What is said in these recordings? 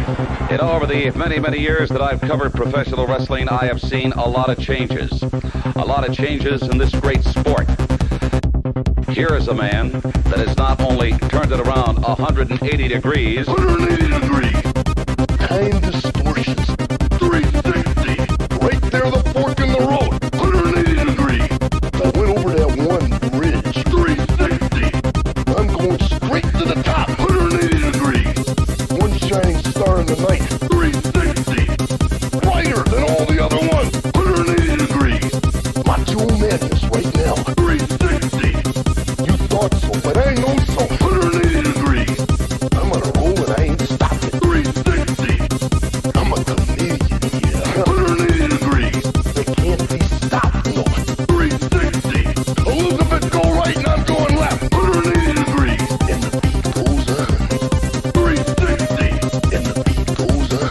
You know, over the many years that I've covered professional wrestling, I have seen a lot of changes. A lot of changes in this great sport. Here is a man that has not only turned it around 180 degrees. 180 degrees. Time distortions. 360. Right there, the fork in the road. 180 degrees. I went over that one bridge. 360. I'm going straight to the top. 180 degrees. One shining star in the night. 360. Brighter than all the other ones. 180 degrees. Macho madness right now. 360. You thought so, but I know so. 180 degrees. I'm on a roll and I ain't stopping. 360. I'm a chameleon, yeah. 180 degrees. They can't be stopped, no. 360. Elizabeth, go right and I'm going left. 180 degrees. And the beat goes on. 360. And the beat goes on.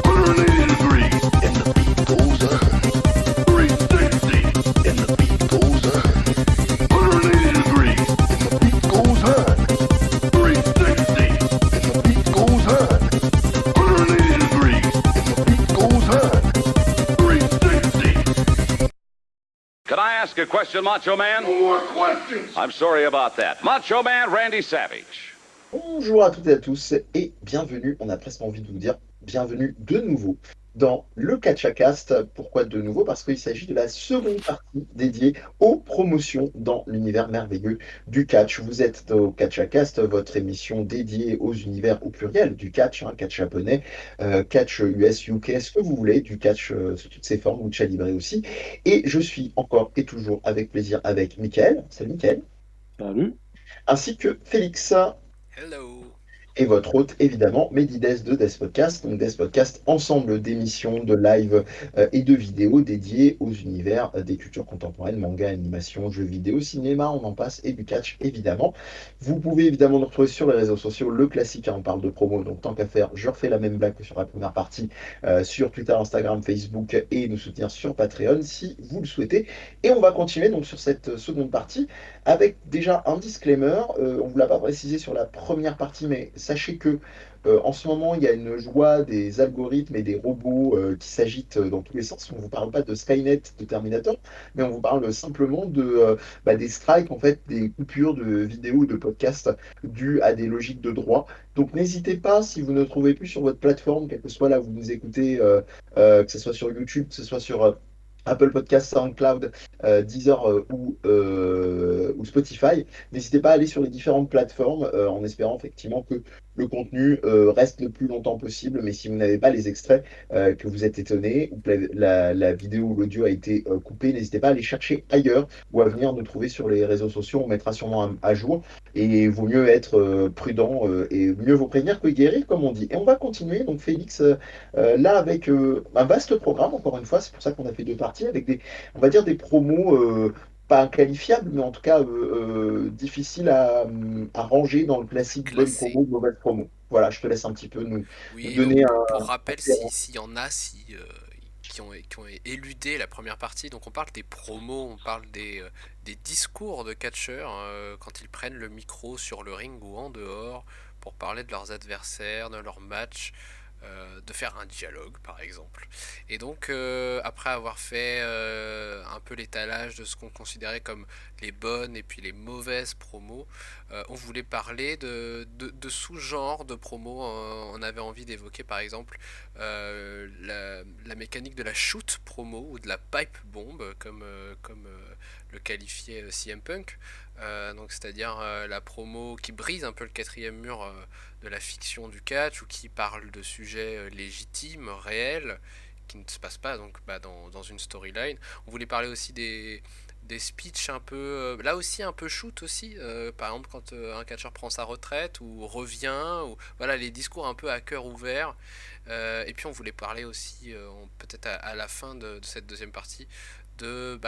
180 degrees. And the beat goes on. 360. And the beat goes on. 180 degrees. And the beat goes on. 360. And the beat goes on. 180 degrees. And the beat goes on. 360. Can I ask a question, Macho Man? No more questions. I'm sorry about that. Macho Man Randy Savage. Bonjour à toutes et à tous et bienvenue, on a presque envie de vous dire bienvenue de nouveau dans le CatchaCast. Pourquoi de nouveau? Parce qu'il s'agit de la seconde partie dédiée aux promotions dans l'univers merveilleux du catch. Vous êtes au CatchaCast, votre émission dédiée aux univers au pluriel du catch, catch japonais, catch US, UK, ce que vous voulez, du catch sous toutes ses formes, lucha libre aussi. Et je suis encore et toujours avec plaisir avec Mickaël. Salut Mickaël. Salut. Ainsi que Félix. Hello. Et votre hôte, évidemment, Medides de Death Podcast. Donc Death Podcast, ensemble d'émissions, de live et de vidéos dédiées aux univers des cultures contemporaines, manga, animation, jeux vidéo, cinéma, on en passe, et du catch, évidemment. Vous pouvez évidemment nous retrouver sur les réseaux sociaux, le classique, on parle de promo, donc tant qu'à faire, je refais la même blague que sur la première partie, sur Twitter, Instagram, Facebook, et nous soutenir sur Patreon, si vous le souhaitez. Et on va continuer donc sur cette seconde partie, avec déjà un disclaimer, on ne vous l'a pas précisé sur la première partie, mais sachez que en ce moment, il y a une joie des algorithmes et des robots qui s'agitent dans tous les sens. On ne vous parle pas de Skynet, de Terminator, mais on vous parle simplement des strikes, en fait, des coupures de vidéos, de podcasts dues à des logiques de droit. Donc n'hésitez pas, si vous ne trouvez plus sur votre plateforme, quelle que soit là où vous nous écoutez, que ce soit sur YouTube, que ce soit sur Apple Podcast, SoundCloud, Deezer ou Spotify. N'hésitez pas à aller sur les différentes plateformes en espérant effectivement que le contenu reste le plus longtemps possible. Mais si vous n'avez pas les extraits, que vous êtes étonné ou que la vidéo ou l'audio a été coupé, n'hésitez pas à aller chercher ailleurs ou à venir nous trouver sur les réseaux sociaux. On mettra sûrement à jour. Et il vaut mieux être prudent et mieux vaut prévenir que guérir, comme on dit. Et on va continuer. Donc Félix, là avec un vaste programme, encore une fois, c'est pour ça qu'on a fait deux parties, avec on va dire des promos pas qualifiables, mais en tout cas difficiles à ranger dans le classique bonne Classé. promo, mauvaise promo. Voilà, je te laisse un petit peu nous Oui, donner pour rappel, s'il y en a qui ont éludé la première partie, donc on parle des promos, on parle des discours de catcheurs quand ils prennent le micro sur le ring ou en dehors pour parler de leurs adversaires, de leurs matchs, de faire un dialogue par exemple. Et donc après avoir fait un peu l'étalage de ce qu'on considérait comme les bonnes et puis les mauvaises promos, on voulait parler de sous-genres de promos. On avait envie d'évoquer par exemple la mécanique de la shoot promo ou de la pipe bomb comme le qualifiait CM Punk. Donc c'est-à-dire la promo qui brise un peu le quatrième mur de la fiction du catch ou qui parle de sujets légitimes, réels, qui ne se passent pas donc dans une storyline. On voulait parler aussi des speeches un peu là aussi un peu shoot aussi, par exemple quand un catcheur prend sa retraite ou revient, ou voilà les discours un peu à cœur ouvert. Et puis on voulait parler aussi peut-être à la fin de cette deuxième partie de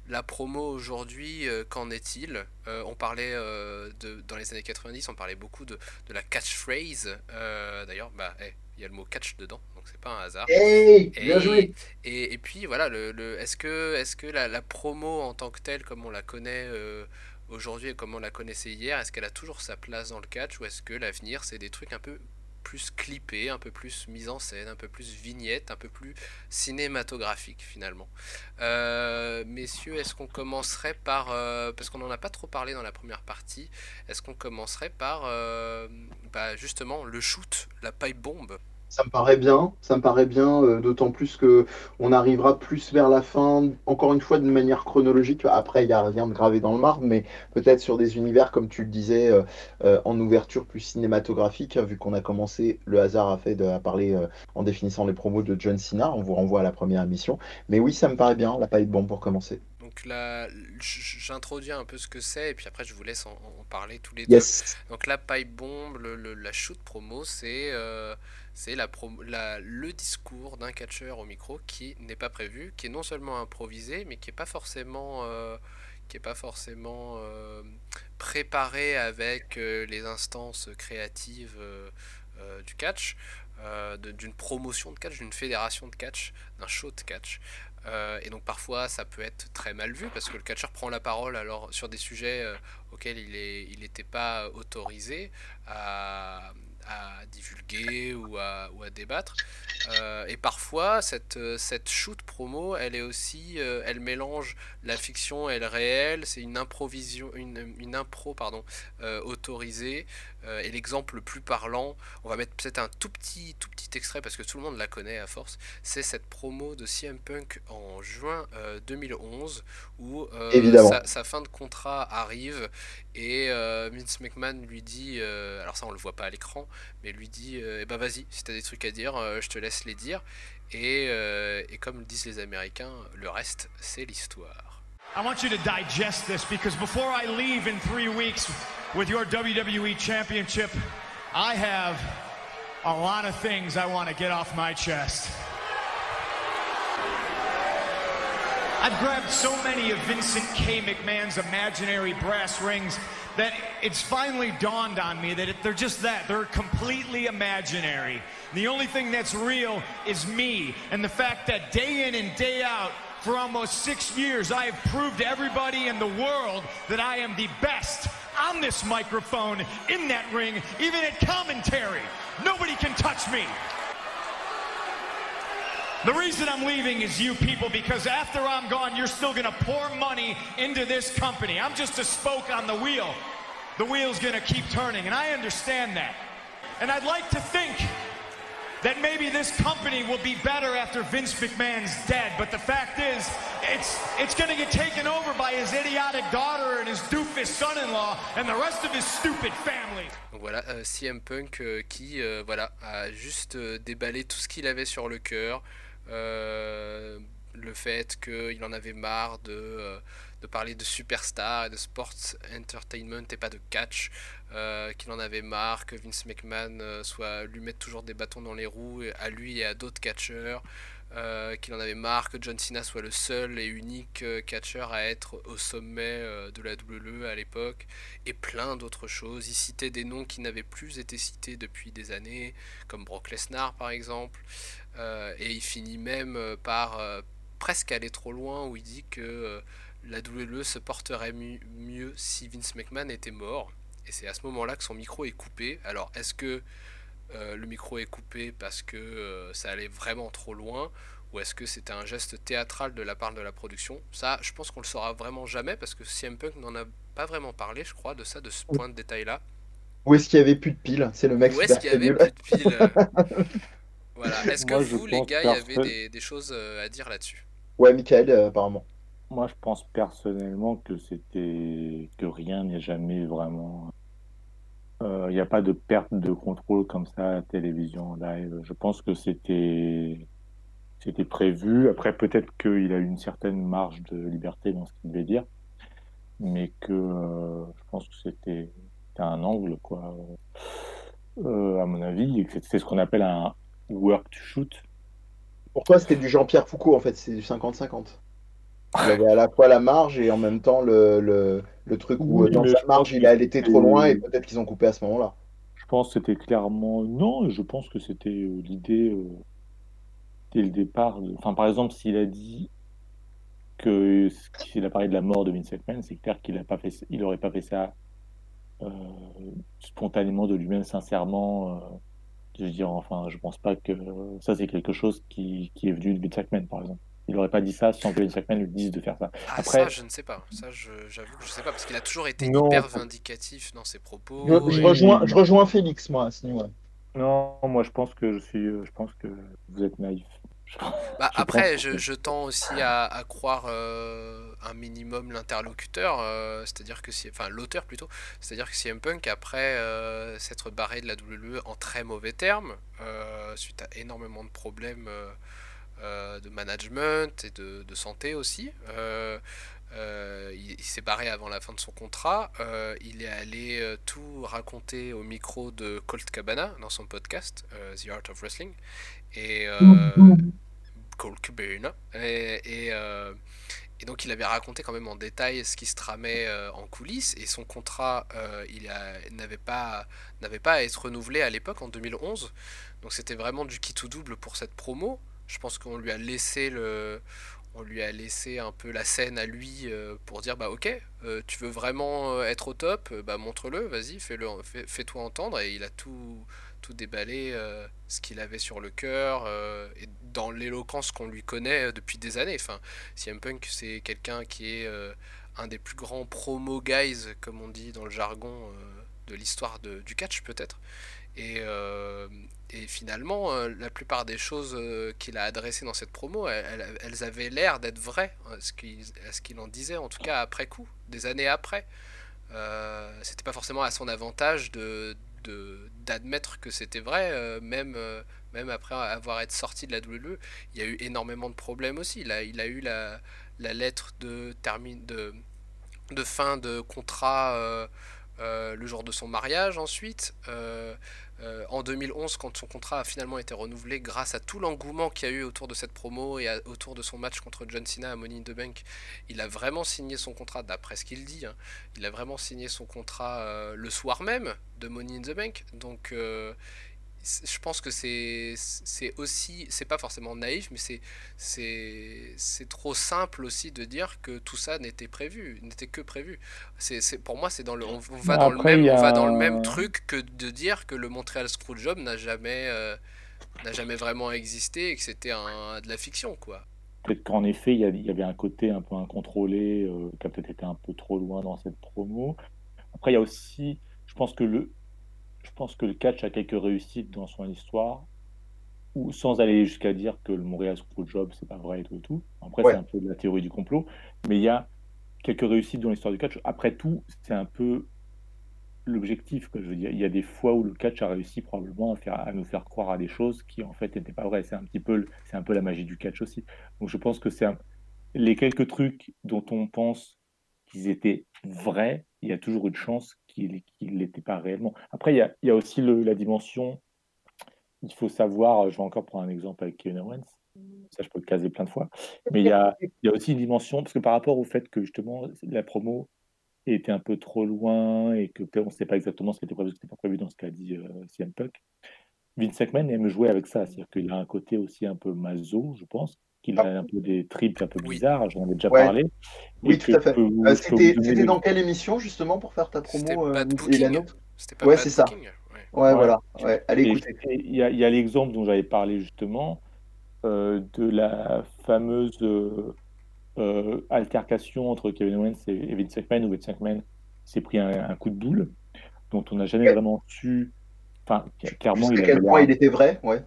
la promo aujourd'hui, qu'en est-il? On parlait dans les années 90, on parlait beaucoup de la catchphrase. D'ailleurs, il y a le mot catch dedans, donc c'est pas un hasard. Hey, bien joué. Et puis voilà, est-ce que la promo en tant que telle, comme on la connaît aujourd'hui et comme on la connaissait hier, est-ce qu'elle a toujours sa place dans le catch, ou est-ce que l'avenir c'est des trucs un peu plus clippé, un peu plus mise en scène, un peu plus vignette, un peu plus cinématographique finalement. Messieurs, est-ce qu'on commencerait par, parce qu'on n'en a pas trop parlé dans la première partie, est-ce qu'on commencerait par justement le shoot, la pipe bombe? Ça me paraît bien, d'autant plus que on arrivera plus vers la fin, encore une fois, d'une manière chronologique. Après, il n'y a rien de gravé dans le marbre, mais peut-être sur des univers, comme tu le disais, en ouverture plus cinématographique, vu qu'on a commencé, le hasard a fait à parler en définissant les promos de John Cena. On vous renvoie à la première émission. Mais oui, ça me paraît bien, la paille de bombe pour commencer. Donc là, j'introduis un peu ce que c'est, et puis après je vous laisse en parler tous les deux. Yes. Donc la pipe bomb, la shoot promo, c'est le discours d'un catcheur au micro qui n'est pas prévu, qui est non seulement improvisé, mais qui n'est pas forcément, préparé avec les instances créatives du catch, d'une promotion de catch, d'une fédération de catch, d'un show de catch. Et donc parfois ça peut être très mal vu parce que le catcheur prend la parole alors sur des sujets auxquels il n'était pas autorisé à divulguer ou à débattre. Et parfois cette shoot promo, elle est aussi, elle mélange la fiction et le réel. C'est une une impro pardon, autorisée. Et l'exemple le plus parlant, on va mettre peut-être un tout petit extrait parce que tout le monde la connaît à force. C'est cette promo de CM Punk en juin 2011 où Évidemment. sa fin de contrat arrive et Vince McMahon lui dit, alors ça on le voit pas à l'écran, mais lui dit eh ben vas-y, si t'as des trucs à dire, je te laisse les dire. Et comme le disent les Américains, le reste c'est l'histoire. I want you to digest this because before I leave in 3 weeks with your WWE Championship, I have a lot of things I want to get off my chest. I've grabbed so many of Vincent K. McMahon's imaginary brass rings that it's finally dawned on me that they're just that. They're completely imaginary. The only thing that's real is me and the fact that day in and day out for almost 6 years I have proved to everybody in the world that I am the best on this microphone, in that ring, even at commentary. Nobody can touch me. The reason I'm leaving is you people, because after I'm gone, you're still gonna pour money into this company. I'm just a spoke on the wheel. The wheel's gonna keep turning, and I understand that. And I'd like to think that maybe this company will be better after Vince McMahon's dead, but the fact is, it's gonna get taken over by his idiotic daughter and his doofus son-in-law and the rest of his stupid family. Donc voilà, CM Punk qui voilà, a juste déballé tout ce qu'il avait sur le cœur. Le fait qu'il en avait marre de parler de superstars et de sports entertainment et pas de catch, qu'il en avait marre que Vince McMahon lui mette toujours des bâtons dans les roues à lui et à d'autres catcheurs, qu'il en avait marre que John Cena soit le seul et unique catcheur à être au sommet de la WWE à l'époque, et plein d'autres choses. Il citait des noms qui n'avaient plus été cités depuis des années, comme Brock Lesnar par exemple, et il finit même par presque aller trop loin, où il dit que la WWE se porterait mieux si Vince McMahon était mort. Et c'est à ce moment-là que son micro est coupé. Alors est-ce que le micro est coupé parce que ça allait vraiment trop loin, ou est-ce que c'était un geste théâtral de la part de la production? Ça, je pense qu'on le saura vraiment jamais, parce que CM Punk n'en a pas vraiment parlé, je crois, de ça, de ce point de détail-là. Où est-ce qu'il y avait plus de piles? C'est le mec Où est-ce qu'il y avait super plus de piles Voilà. Est-ce que Moi, vous, les gars, il y avait des choses à dire là-dessus? Ouais, Michael, apparemment. Moi, je pense personnellement que rien n'est jamais vraiment. Il n'y a pas de perte de contrôle comme ça à la télévision en live. Je pense que c'était prévu. Après, peut-être qu'il a eu une certaine marge de liberté dans ce qu'il devait dire, mais que je pense que c'était un angle, quoi. À mon avis, et que c'est ce qu'on appelle un work to shoot. Pour toi, c'était du Jean-Pierre Foucault, en fait, c'est du 50-50. Il avait à la fois la marge et en même temps le truc où Oui, dans mais sa je marge, pense il a que été trop loin et peut-être qu'ils ont coupé à ce moment-là. Je pense que c'était clairement non. Je pense que c'était l'idée dès le départ. Enfin, par exemple, s'il a dit s'il a parlé de la mort de Vince McMahon, c'est clair qu'il n'aurait pas fait ça spontanément de lui-même, sincèrement. Je veux dire, enfin, je pense pas que ça, c'est quelque chose qui est venu de Vince McMahon, par exemple. Il aurait pas dit ça sans que Vince McMahon lui dise de faire ça. Ah, ça, Après, je ne sais pas. Ça, j'avoue que je sais pas, parce qu'il a toujours été non, hyper vindicatif dans ses Je, propos. je Et... rejoins, oui, je rejoins Félix, moi, à ce niveau. non, moi, je pense que vous êtes naïf. Je, Bah, je pense après, que je tends aussi à croire un minimum l'interlocuteur, c'est-à-dire que si, enfin l'auteur plutôt, c'est-à-dire que CM Punk, après s'être barré de la WWE en très mauvais termes, suite à énormément de problèmes de management et de santé aussi, il s'est barré avant la fin de son contrat, il est allé tout raconter au micro de Colt Cabana dans son podcast, The Art of Wrestling, et Colt Cabana. Et donc il avait raconté quand même en détail ce qui se tramait en coulisses, et son contrat n'avait pas à être renouvelé à l'époque en 2011, donc c'était vraiment du qui tout double pour cette promo. Je pense qu'on lui a laissé on lui a laissé un peu la scène à lui pour dire bah ok, tu veux vraiment être au top, bah montre-le, vas-y, fais-toi entendre, et il a tout déballé, ce qu'il avait sur le cœur, et dans l'éloquence qu'on lui connaît depuis des années. Enfin, CM Punk, c'est quelqu'un qui est un des plus grands promo guys, comme on dit dans le jargon de l'histoire du catch peut-être. Et, euh, et finalement, la plupart des choses qu'il a adressées dans cette promo, elles avaient l'air d'être vraies, à ce qu'il en disait, en tout cas après coup, des années après. C'était pas forcément à son avantage d'admettre que c'était vrai, même après avoir été sorti de la WWE. Il y a eu énormément de problèmes aussi. Il a eu la lettre de fin de contrat le jour de son mariage ensuite. En 2011, quand son contrat a finalement été renouvelé grâce à tout l'engouement qu'il y a eu autour de cette promo et autour de son match contre John Cena à Money in the Bank, il a vraiment signé son contrat, d'après ce qu'il dit, hein, il a vraiment signé son contrat le soir même de Money in the Bank. Donc je pense que c'est aussi, c'est pas forcément naïf, mais c'est trop simple aussi de dire que tout ça n'était que prévu. Pour moi, c'est dans le, on va dans le après, il même, y on va dans le même a truc que de dire que le Montreal Screwjob n'a jamais vraiment existé et que c'était de la fiction, quoi. peut-être qu'en effet, il y avait un côté un peu incontrôlé qui a peut-être été un peu trop loin dans cette promo. Après, il y a aussi, je pense que le catch a quelques réussites dans son histoire, ou sans aller jusqu'à dire que le Montréal Screwjob, c'est pas vrai et tout et tout. Après, c'est Ouais, un peu de la théorie du complot, mais il y a quelques réussites dans l'histoire du catch. Après tout, c'est un peu l'objectif, que je veux dire. Il y a des fois où le catch a réussi probablement à nous faire croire à des choses qui en fait n'étaient pas vraies. C'est un peu la magie du catch aussi. Donc je pense que les quelques trucs dont on pense qu'ils étaient vrais, il y a toujours une chance qu'ils ne l'étaient pas réellement. Après, il y a aussi la dimension, il faut savoir, je vais encore prendre un exemple avec Kevin Owens, ça je peux le caser plein de fois, mais il y a aussi une dimension, parce que par rapport au fait que justement la promo était un peu trop loin et que peut-être on ne sait pas exactement ce qui était prévu, ce qui n'était pas prévu dans ce qu'a dit CM Punk. Vince McMahon aime jouer avec ça, c'est-à-dire qu'il a un côté aussi un peu maso, je pense, qu'il ah, a un peu des trips un peu Oui, bizarres, j'en avais déjà ouais, parlé, oui, et tout que à fait. je peux vous donner C'était dans quelle émission, justement, pour faire ta c'était promo Bad et la Booking. nôtre? C'était pas Ouais, c'est Bad ça. Booking. Ouais. Ouais, Ouais. voilà. Ouais, allez Et écouter. il y a l'exemple dont j'avais parlé justement de la fameuse altercation entre Kevin Owens et Vince McMahon, où Vince McMahon s'est pris un coup de boule, dont on n'a jamais Ouais, vraiment su. Enfin, clairement, il jusqu'à avait quel point l'air. il était vrai, ouais.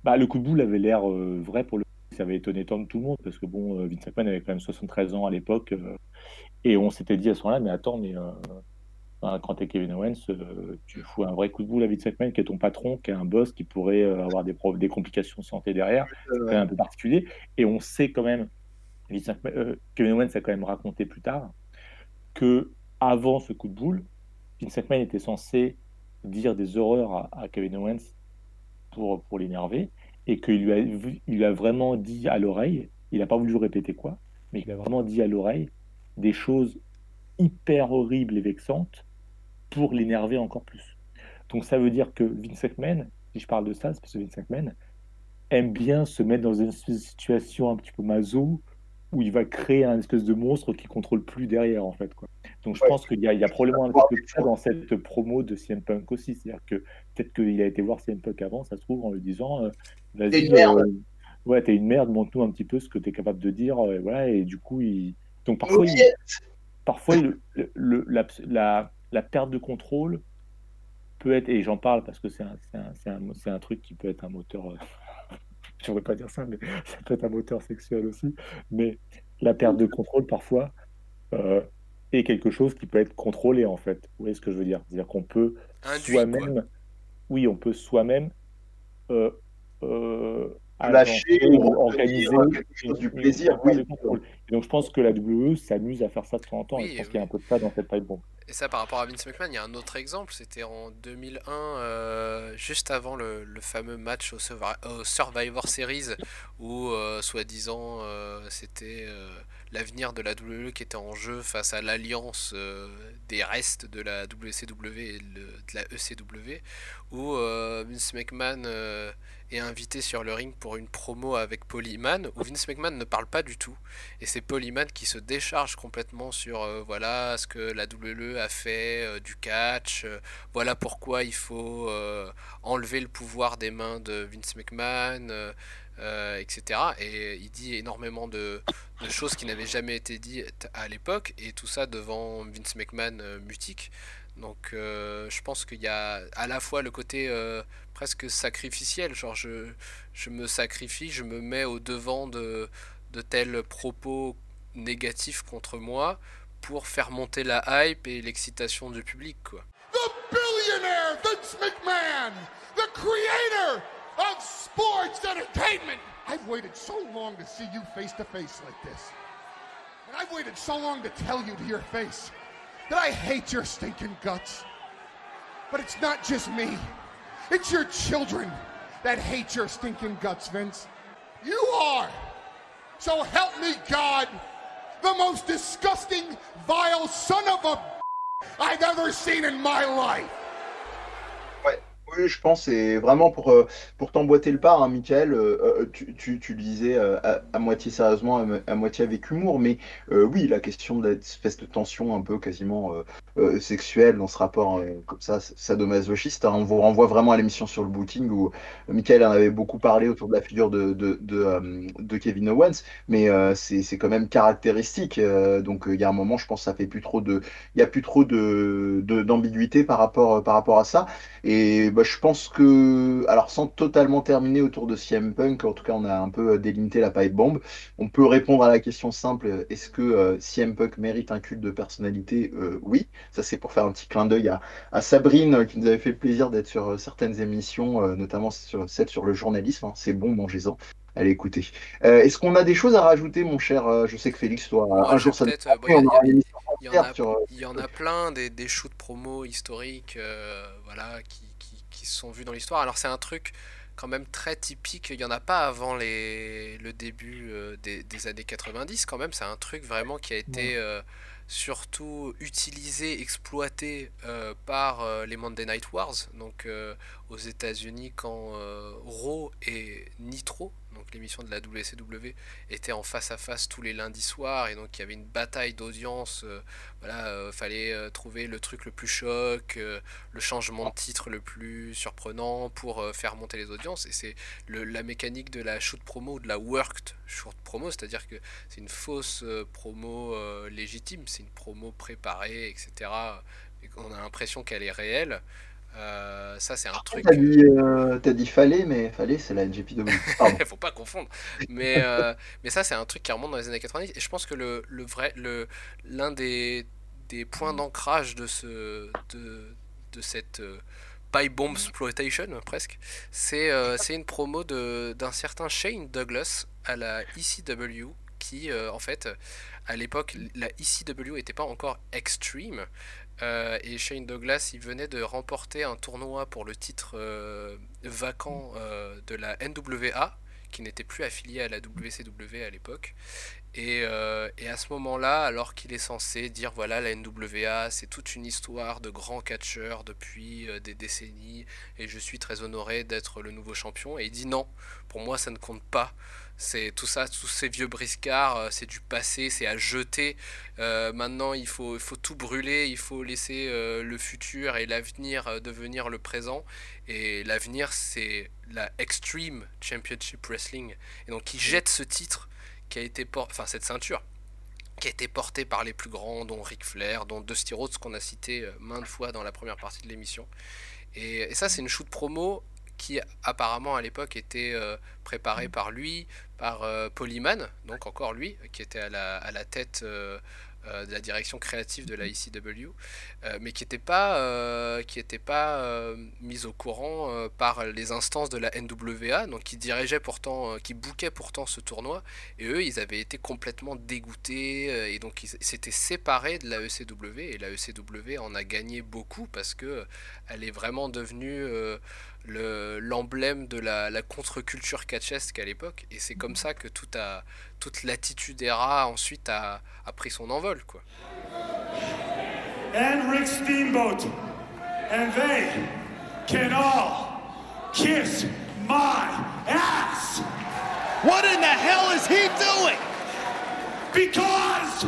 Bah, le coup de boule avait l'air vrai pour le. Ça avait étonné tout le monde parce que bon, Vince McMahon avait quand même 73 ans à l'époque et on s'était dit à ce moment-là, mais attends, mais enfin, quand t'es Kevin Owens, tu fous un vrai coup de boule à Vince McMahon qui est ton patron, qui est un boss qui pourrait avoir des complications de santé derrière, c'est quand Ouais. même un peu particulier. Et on sait quand même, Kevin Owens a quand même raconté plus tard que avant ce coup de boule, Vince McMahon était censé dire des horreurs à Kevin Owens pour l'énerver, et il lui a vraiment dit à l'oreille, il n'a pas voulu répéter quoi, mais il a vraiment dit à l'oreille des choses hyper horribles et vexantes pour l'énerver encore plus. Donc ça veut dire que Vince McMahon, si je parle de ça, c'est parce que Vince McMahon aime bien se mettre dans une situation un petit peu maso, où il va créer un espèce de monstre qui contrôle plus derrière, en fait, quoi. Donc je Ouais. pense qu'il y a probablement un petit peu de ça dans cette promo de CM Punk aussi. C'est-à-dire que peut-être qu'il a été voir CM Punk avant, ça se trouve, en lui disant T'es une vas-y, merde. ouais, t'es une merde, montre-nous un petit peu ce que t'es capable de dire. Voilà, et du coup, donc Nos pieds. parfois la perte de contrôle peut être, et j'en parle parce que c'est un truc qui peut être un moteur, je ne devrais pas dire ça, mais ça peut être un moteur sexuel aussi, mais la perte de contrôle parfois euh, est quelque chose qui peut être contrôlé en fait. Vous voyez ce que je veux dire? C'est-à-dire qu'on peut Induit, quoi. soi-même, oui, on peut soi-même euh, euh, Lâcher agencer ou ou retenir organiser quelque chose du une plaisir, perte de oui. contrôle. Et donc je pense que la WWE s'amuse à faire ça de temps en temps, et je Oui, pense qu'il y a oui. un peu de ça dans cette pipe bomb. Et ça, par rapport à Vince McMahon, il y a un autre exemple, c'était en 2001, juste avant le fameux match au Survivor Series, où, soi-disant, c'était l'avenir de la WWE qui était en jeu face à l'alliance des restes de la WCW et de la ECW, où Vince McMahon est invité sur le ring pour une promo avec Paul Heyman, où Vince McMahon ne parle pas du tout. Et c'est Paul Heyman qui se décharge complètement sur voilà ce que la WWE a fait du catch, voilà pourquoi il faut enlever le pouvoir des mains de Vince McMahon, etc. Et il dit énormément de choses qui n'avaient jamais été dites à l'époque, et tout ça devant Vince McMahon mutique. Donc je pense qu'il y a à la fois le côté presque sacrificiel, genre je me sacrifie, je me mets au devant de tels propos négatifs contre moi pour faire monter la hype et l'excitation du public, quoi. The billionaire Vince McMahon, the creator of sports entertainment. I've waited so long to see you face to face like this. And I've waited so long to tell you to your face that I hate your stinking guts. But it's not just me. It's your children that hate your stinking guts, Vince. You are, so help me God, the most disgusting, vile son of a I've ever seen in my life. Ouais. Oui, je pense, c'est vraiment pour t'emboîter le pas, hein, Michael. Tu le disais à moitié sérieusement, à moitié avec humour, mais oui, la question de l'espèce de tension un peu quasiment sexuelle dans ce rapport comme ça, sadomasochiste, hein, on vous renvoie vraiment à l'émission sur le booking où Michael en avait beaucoup parlé autour de la figure de Kevin Owens, mais c'est quand même caractéristique. Donc il y a un moment, je pense, ça fait plus trop il y a plus trop d'ambiguïté par rapport à ça. Et bah, je pense que, alors sans totalement terminer autour de CM Punk, en tout cas on a un peu délimité la pipe bombe, on peut répondre à la question simple, est-ce que CM Punk mérite un culte de personnalité? Oui, ça c'est pour faire un petit clin d'œil à Sabrine qui nous avait fait le plaisir d'être sur certaines émissions, notamment sur celle sur le journalisme, hein. C'est bon, mangez-en. Allez, écoutez. Est-ce qu'on a des choses à rajouter, mon cher? Je sais que Félix, toi, Moi, un je jour ça nous peut-être, bon, on aura une émission il y en entière a, sur. il y en a plein des shoots promo historiques, voilà, qui se sont vus dans l'histoire. Alors c'est un truc quand même très typique. Il y en a pas avant le début des années 90. Quand même, c'est un truc vraiment qui a été surtout utilisé, exploité par les Monday Night Wars, donc aux États-Unis quand Raw et Nitro, donc l'émission de la WCW, étaient en face à face tous les lundis soirs, et donc il y avait une bataille d'audience. Voilà, fallait trouver le truc le plus choc, le changement de titre le plus surprenant pour faire monter les audiences. Et c'est la mécanique de la shoot promo ou de la worked shoot promo, c'est-à-dire que c'est une fausse promo légitime, c'est une promo préparée, etc. Et on a l'impression qu'elle est réelle. Ça, c'est un truc. T'as dit fallait, mais fallait, c'est la NJPW. Pardon. Faut pas confondre. Mais ça, c'est un truc qui remonte dans les années 90. Et je pense que l'un des points d'ancrage de cette pipe bomb exploitation, presque, c'est une promo d'un certain Shane Douglas à la ECW, qui, en fait, à l'époque, la ECW n'était pas encore Extreme. Et Shane Douglas, il venait de remporter un tournoi pour le titre vacant de la NWA, qui n'était plus affilié à la WCW à l'époque. Et à ce moment-là, alors qu'il est censé dire voilà, la NWA, c'est toute une histoire de grands catcheurs depuis des décennies, et je suis très honoré d'être le nouveau champion, et il dit non, pour moi ça ne compte pas. C'est tout ça, tous ces vieux briscards, c'est du passé, c'est à jeter. Maintenant, il faut tout brûler, il faut laisser le futur et l'avenir devenir le présent. Et l'avenir, c'est la Extreme Championship Wrestling. Et donc, il jette ce titre qui a été enfin cette ceinture qui a été portée par les plus grands, dont Ric Flair, dont Dusty Rhodes, qu'on a cité maintes fois dans la première partie de l'émission. Et ça, c'est une shoot promo qui apparemment à l'époque était préparée par lui, par Paul Heyman, donc encore lui, qui était à la tête de la direction créative de la ECW, mais qui n'était pas, mise au courant par les instances de la NWA, donc qui dirigeait pourtant, qui bouquait pourtant ce tournoi, et eux, ils avaient été complètement dégoûtés, et donc ils s'étaient séparés de la ECW, et la ECW en a gagné beaucoup parce que elle est vraiment devenue l'emblème de la contre-culture catchesque à l'époque, et c'est comme ça que toute l'attitude era ensuite a pris son envol, quoi. And Rick Steamboat, and they can all kiss my ass. What in the hell is he doing? Because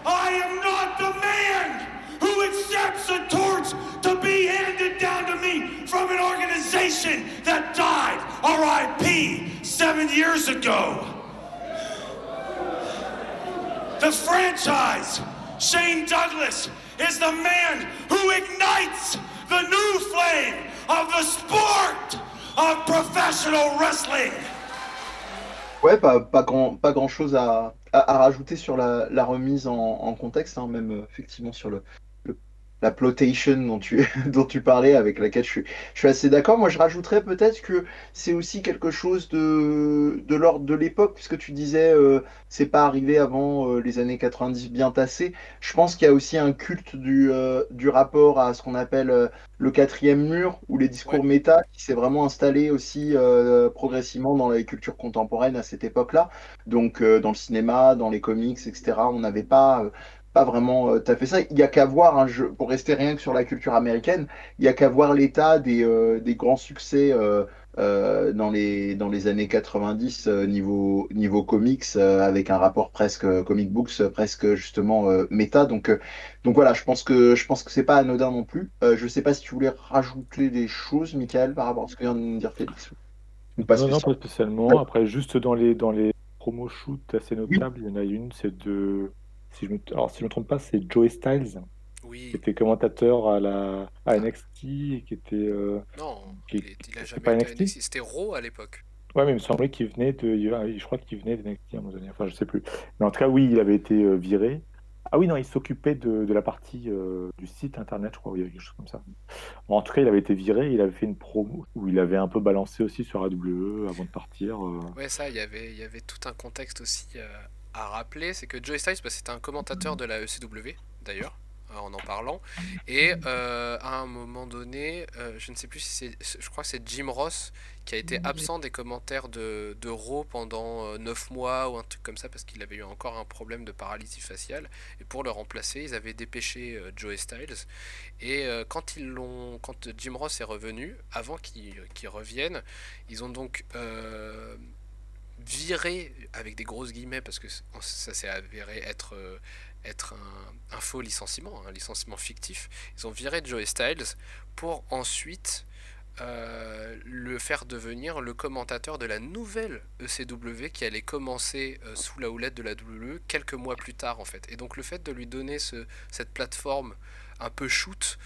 I am not the man who accepts a torch to be handed down to me from an organization that died, R.I.P., 7 years ago. The franchise, Shane Douglas, is the man who ignites the new flame of the sport of professional wrestling. Ouais, pas grand chose à rajouter sur la remise en contexte, hein, même effectivement sur la plotation dont tu parlais, avec laquelle je suis assez d'accord. Moi, je rajouterais peut-être que c'est aussi quelque chose de l'ordre de l'époque, puisque tu disais c'est pas arrivé avant les années 90 bien tassé. Je pense qu'il y a aussi un culte du rapport à ce qu'on appelle le quatrième mur, ou les discours Ouais. méta, qui s'est vraiment installé aussi progressivement dans la culture contemporaine à cette époque-là. Donc dans le cinéma, dans les comics, etc., on n'avait pas vraiment t'as fait ça. Il y a qu'à voir, hein, pour rester rien que sur la culture américaine, il y a qu'à voir l'état des grands succès dans les années 90 niveau comics, avec un rapport presque comic books, presque justement méta. Donc voilà, je pense que c'est pas anodin non plus. Je sais pas si tu voulais rajouter des choses, Michael, par rapport à ce que vient de dire Félix, ou pas Non, non, pas spécialement. spécialement. Ouais. Après, juste dans les promo shoots assez Oui. notables, il y en a une, c'est alors si je me trompe pas, c'est Joey Styles, qui Oui, était commentateur à NXT, et qui était, non, il a c'était jamais pas été à NXT? NXT, c'était Raw à l'époque. Ouais, mais il me semblait qu'il venait je crois qu'il venait de NXT à un moment donné. Enfin, je sais plus. Mais en tout cas, oui, il avait été viré. Ah oui, non, il s'occupait de la partie du site internet, je crois, où il y avait quelque chose comme ça. En tout cas, il avait été viré, il avait fait une promo où il avait un peu balancé aussi sur AWE avant de partir. Ouais, ça, il y avait tout un contexte aussi à rappeler, c'est que Joey Styles, bah, c'était un commentateur de la ECW, d'ailleurs, en parlant, et à un moment donné, je ne sais plus si je crois que c'est Jim Ross qui a été absent des commentaires de Raw pendant 9 mois ou un truc comme ça, parce qu'il avait eu encore un problème de paralysie faciale, et pour le remplacer, ils avaient dépêché Joey Styles, et quand Jim Ross est revenu, avant qu'il revienne, ils ont donc viré, avec des grosses guillemets, parce que ça s'est avéré être un faux licenciement, un licenciement fictif. Ils ont viré Joey Styles pour ensuite le faire devenir le commentateur de la nouvelle ECW qui allait commencer sous la houlette de la WWE quelques mois plus tard, en fait. Et donc le fait de lui donner cette plateforme un peu shoot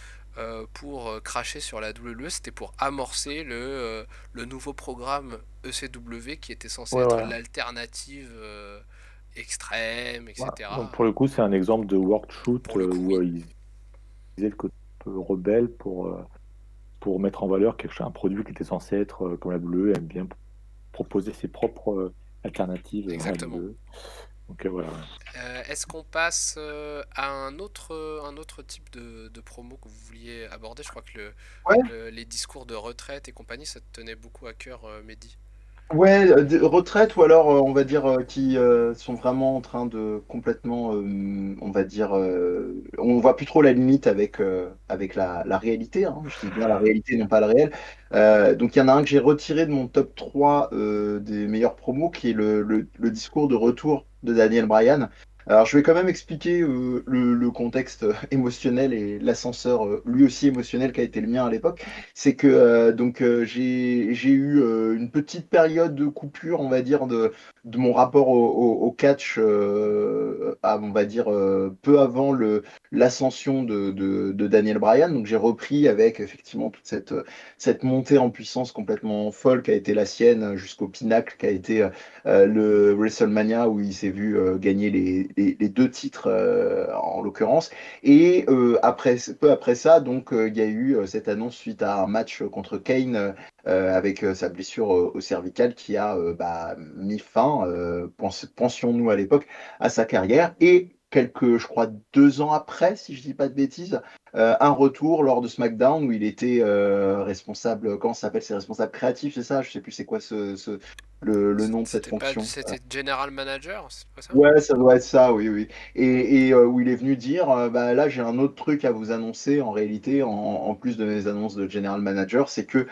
pour cracher sur la WWE, c'était pour amorcer le nouveau programme ECW qui était censé Ouais, être voilà. l'alternative extrême, etc. Donc pour le coup, c'est un exemple de work shoot Pour le coup, où oui. ils utilisaient le côté un peu rebelle pour mettre en valeur un produit qui était censé être, comme la WWE aime bien proposer ses propres alternatives à la Exactement. WWE. Donc voilà. Est-ce qu'on passe à un autre type de promo que vous vouliez aborder? Je crois que Ouais. les discours de retraite et compagnie, ça te tenait beaucoup à cœur, Mehdi. Ouais, retraite ou alors on va dire qui sont vraiment en train de complètement, on va dire, on voit plus trop la limite avec la réalité, hein. Je dis bien la réalité, non pas le réel. Donc il y en a un que j'ai retiré de mon top 3 des meilleurs promos, qui est le discours de retour de Daniel Bryan. Alors je vais quand même expliquer le contexte émotionnel et l'ascenseur lui aussi émotionnel qui a été le mien à l'époque. C'est que j'ai eu une petite période de coupure, on va dire, de mon rapport au catch, on va dire, peu avant l'ascension de Daniel Bryan. Donc j'ai repris avec effectivement toute cette montée en puissance complètement folle qui a été la sienne jusqu'au pinacle, qui a été le WrestleMania, où il s'est vu gagner les deux titres en l'occurrence. Et peu après ça, donc il y a eu cette annonce suite à un match contre Kane avec sa blessure au cervical qui a mis fin, pensions-nous à l'époque, à sa carrière. Et je crois 2 ans après, si je dis pas de bêtises, un retour lors de SmackDown où il était responsable, comment ça s'appelle, c'est responsable créatif, c'est ça? Je sais plus c'est quoi le nom de cette fonction. C'était General Manager, c'est pas ça? Ouais, ça doit être ça, oui, oui. Et où il est venu dire, bah, là, j'ai un autre truc à vous annoncer, en réalité, en plus de mes annonces de General Manager, c'est que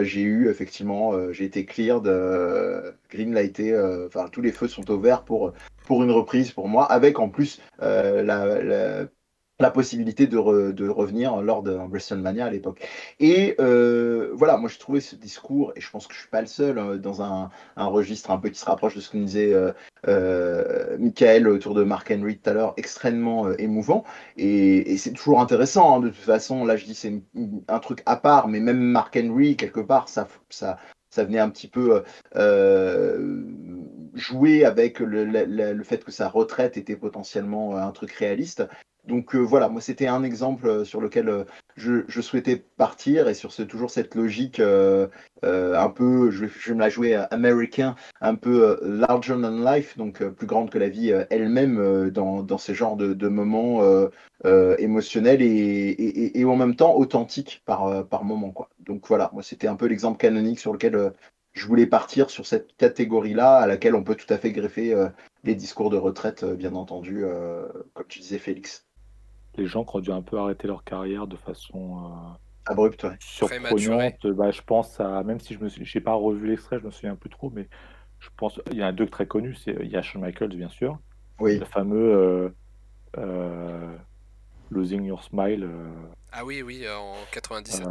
j'ai eu, effectivement, j'ai été cleared, greenlighté, enfin, tous les feux sont au vert pour une reprise pour moi, avec en plus la possibilité de revenir lors d'un WrestleMania à l'époque. Et voilà, moi, j'ai trouvé ce discours, et je pense que je suis pas le seul, dans un registre un peu qui se rapproche de ce que nous disait Michael autour de Mark Henry tout à l'heure, extrêmement émouvant. Et c'est toujours intéressant, hein, de toute façon. Là, je dis c'est un truc à part, mais même Mark Henry, quelque part, ça venait un petit peu jouer avec le fait que sa retraite était potentiellement un truc réaliste. Donc voilà, moi c'était un exemple sur lequel je souhaitais partir, et sur toujours cette logique un peu, je vais me la jouer américain, un peu larger than life, donc plus grande que la vie elle-même, dans ce genre de moments émotionnels et en même temps authentiques par moment, quoi. Donc voilà, moi c'était un peu l'exemple canonique sur lequel je voulais partir, sur cette catégorie-là, à laquelle on peut tout à fait greffer les discours de retraite, bien entendu, comme tu disais, Félix. Les gens qui ont dû un peu arrêter leur carrière de façon Abrupt, ouais. Prématuré. surprenante, bah, je pense à, même si j'ai pas revu l'extrait, je me souviens plus trop, mais je pense, il y en a deux très connus, il y a Shawn Michaels, bien sûr, Oui, le fameux euh, Losing Your Smile, Ah oui, oui, en 97.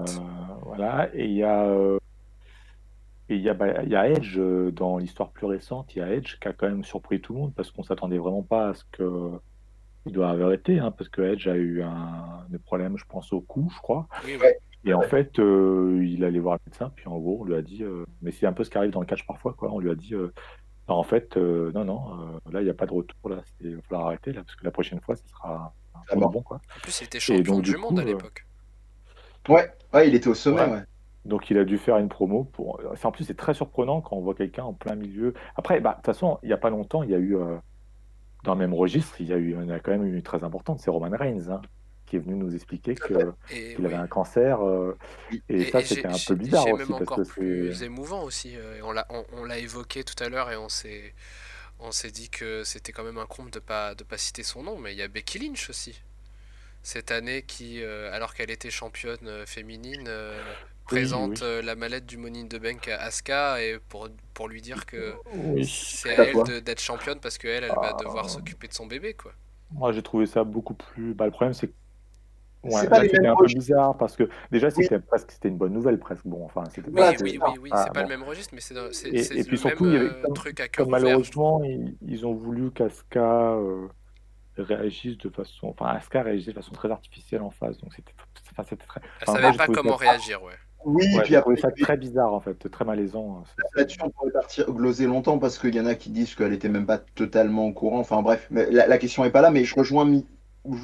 voilà, et il y a Edge dans l'histoire plus récente, il y a Edge qui a quand même surpris tout le monde parce qu'on s'attendait vraiment pas à ce que il doit avoir arrêté, hein, parce que Edge a eu des problèmes, je pense, au cou, je crois. Oui, oui. ouais, Et en ouais. fait, il allait voir le médecin, puis en gros, on lui a dit, mais c'est un peu ce qui arrive dans le catch parfois, quoi. On lui a dit, non, en fait, non, non, là, il n'y a pas de retour, là, il va falloir arrêter, là, parce que la prochaine fois, ce sera Ah pour de bon. bon, quoi. En plus, il était Et champion donc, du du monde coup, à l'époque. Ouais, ouais, il était au sommet, ouais. ouais. Donc, il a dû faire une promo pour. En plus, c'est très surprenant quand on voit quelqu'un en plein milieu. Après, bah, de toute façon, il n'y a pas longtemps, il y a eu, dans le même registre, il y en a quand même une très importante, c'est Roman Reigns, hein, qui est venu nous expliquer Et qu'il avait oui. un cancer. Et ça, Et c'était un peu bizarre j'ai aussi, même parce encore que c'est. plus émouvant aussi. Et on l'a évoqué tout à l'heure et on s'est dit que c'était quand même un comble de pas citer son nom. Mais il y a Becky Lynch aussi. Cette année qui, alors qu'elle était championne féminine, Oui, présente oui. la mallette du Money in the Bank à Asuka et pour lui dire que Oui. c'est Tout à à elle fait. d'être championne parce qu'elle, elle va devoir Euh, s'occuper de son bébé, quoi. Moi, j'ai trouvé ça beaucoup plus. Bah, le problème, c'est que C'est ouais, pas là, les c'était mêmes un peu registres. bizarre parce que déjà, Oui, c'était une bonne nouvelle presque. Bon, enfin, c'était pas. voilà, Oui, c'est oui, ça. oui, oui, c'est Ah, pas le bon. même registre, mais c'est Et puis le même surtout, il y avait truc à comme cœur ouvert, je trouve. malheureusement, ils ont voulu qu'Asuka réagisse de façon. Enfin, Asuka réagissait de façon très artificielle en face. Donc, c'était très. Elle Enfin, moi, savait j'ai pas trouvé ça. comment réagir, ouais. Oui, Ouais, puis j'ai trouvé après, ça très bizarre en fait, très malaisant, hein. là-dessus, on pourrait partir gloser longtemps parce qu'il y en a qui disent qu'elle était même pas totalement au courant. Enfin bref, mais la question est pas là, mais je vous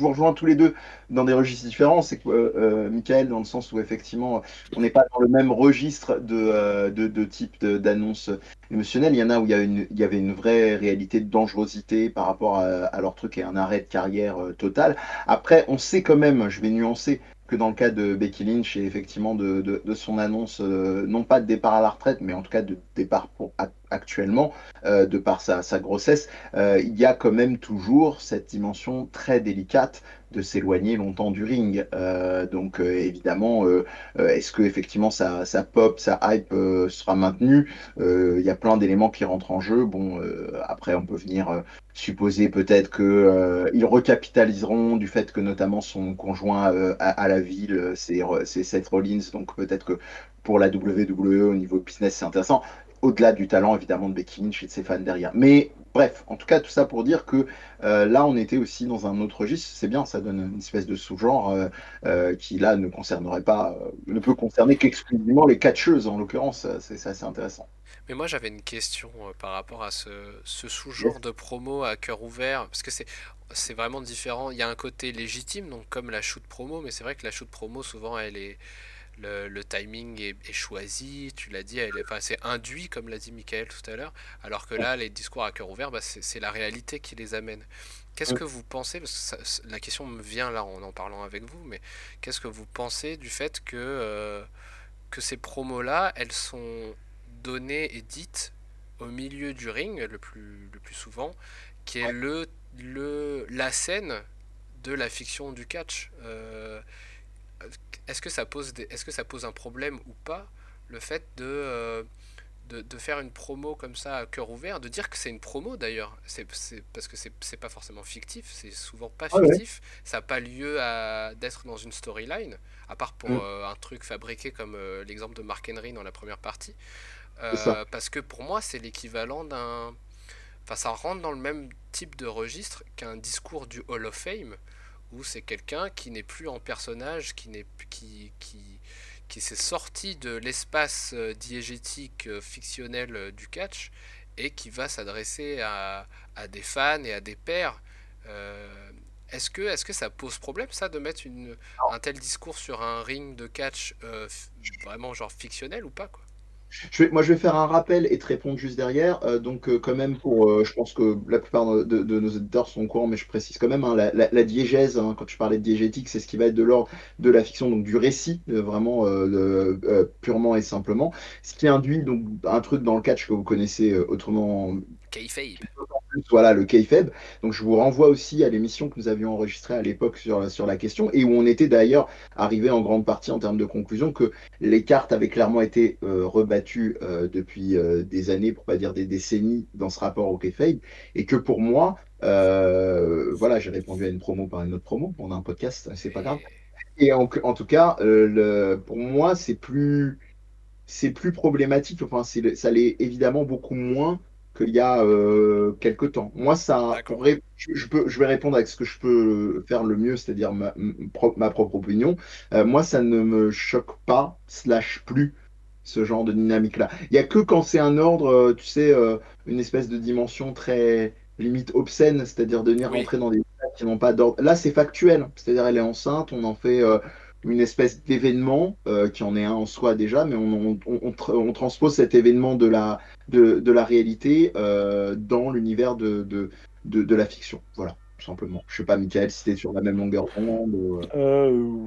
rejoins tous les deux dans des registres différents. C'est que Michael, dans le sens où effectivement, on n'est pas dans le même registre de type d'annonce émotionnelle. Il y en a où il y avait une vraie réalité de dangerosité par rapport à leur truc et un arrêt de carrière total. Après, on sait quand même, je vais nuancer, que dans le cas de Becky Lynch et effectivement de son annonce, non pas de départ à la retraite, mais en tout cas de départ actuellement, de par sa grossesse, il y a quand même toujours cette dimension très délicate de s'éloigner longtemps du ring. Donc évidemment, est-ce que effectivement sa pop, sa hype sera maintenue? Il y a plein d'éléments qui rentrent en jeu. Bon, après on peut venir supposer peut-être que ils recapitaliseront du fait que notamment son conjoint à la ville, c'est Seth Rollins, donc peut-être que pour la WWE au niveau business c'est intéressant, au-delà du talent évidemment de Becky Lynch et de ses fans derrière. Mais bref, en tout cas tout ça pour dire que là on était aussi dans un autre registre, c'est bien, ça donne une espèce de sous-genre qui là ne concernerait pas, ne peut concerner qu'exclusivement les catcheuses en l'occurrence, c'est assez intéressant. Mais moi j'avais une question par rapport à ce Yes. sous-genre de promo à cœur ouvert, parce que c'est vraiment différent. Il y a un côté légitime, donc comme la shoot promo, mais c'est vrai que la shoot promo souvent le timing est choisi, tu l'as dit, enfin, c'est induit comme l'a dit Michael tout à l'heure, alors que là les discours à cœur ouvert, bah, c'est la réalité qui les amène. Qu'est-ce que vous pensez, parce que la question me vient là en parlant avec vous, mais qu'est-ce que vous pensez du fait que ces promos-là, elles sont données et dites au milieu du ring le plus souvent, qui est la scène de la fiction du catch. Est-ce que ça pose un problème ou pas le fait de faire une promo comme ça à cœur ouvert, de dire que c'est une promo d'ailleurs, parce que c'est pas forcément fictif, c'est souvent pas Ah ouais. fictif, ça n'a pas lieu d'être dans une storyline, à part pour Mm. un truc fabriqué comme l'exemple de Mark Henry dans la première partie. C'est ça. Parce que pour moi c'est l'équivalent d'un... Enfin ça rentre dans le même type de registre qu'un discours du Hall of Fame, où c'est quelqu'un qui n'est plus en personnage, qui s'est sorti de l'espace diégétique fictionnel du catch et qui va s'adresser à des fans et à des pairs. Euh, est-ce que ça pose problème ça de mettre un tel discours sur un ring de catch vraiment genre fictionnel ou pas quoi? Moi, je vais faire un rappel et te répondre juste derrière. Donc, quand même, je pense que la plupart de nos auditeurs sont au courant, mais je précise quand même, hein, la diégèse, hein, quand tu parlais de diégétique, c'est ce qui va être de l'ordre de la fiction, donc du récit, vraiment purement et simplement. Ce qui induit donc un truc dans le catch que vous connaissez autrement Kayfabe. plus, voilà, le kayfabe. Donc, je vous renvoie aussi à l'émission que nous avions enregistrée à l'époque sur la question et où on était d'ailleurs arrivé en grande partie en termes de conclusion que les cartes avaient clairement été rebattues depuis des années, pour pas dire des décennies, dans ce rapport au kayfabe. Et que pour moi, voilà, j'ai répondu à une promo par une autre promo. On a un podcast, c'est pas grave. Et Et en tout cas, pour moi, c'est plus problématique. Enfin, ça l'est évidemment beaucoup moins qu'il y a quelques temps. Moi, ça, d'accord. je vais répondre avec ce que je peux faire le mieux, c'est-à-dire ma propre opinion. Moi, ça ne me choque pas, slash plus, ce genre de dynamique-là. Il n'y a que quand c'est un ordre, tu sais, une espèce de dimension très limite obscène, c'est-à-dire de venir Oui. rentrer dans des détails qui n'ont pas d'ordre. Là, c'est factuel, c'est-à-dire elle est enceinte, on en fait une espèce d'événement qui en est un en soi déjà, mais on transpose cet événement de la réalité dans l'univers de la fiction. Voilà, tout simplement. Je sais pas, Michael, si t'es sur la même longueur d'onde. Euh,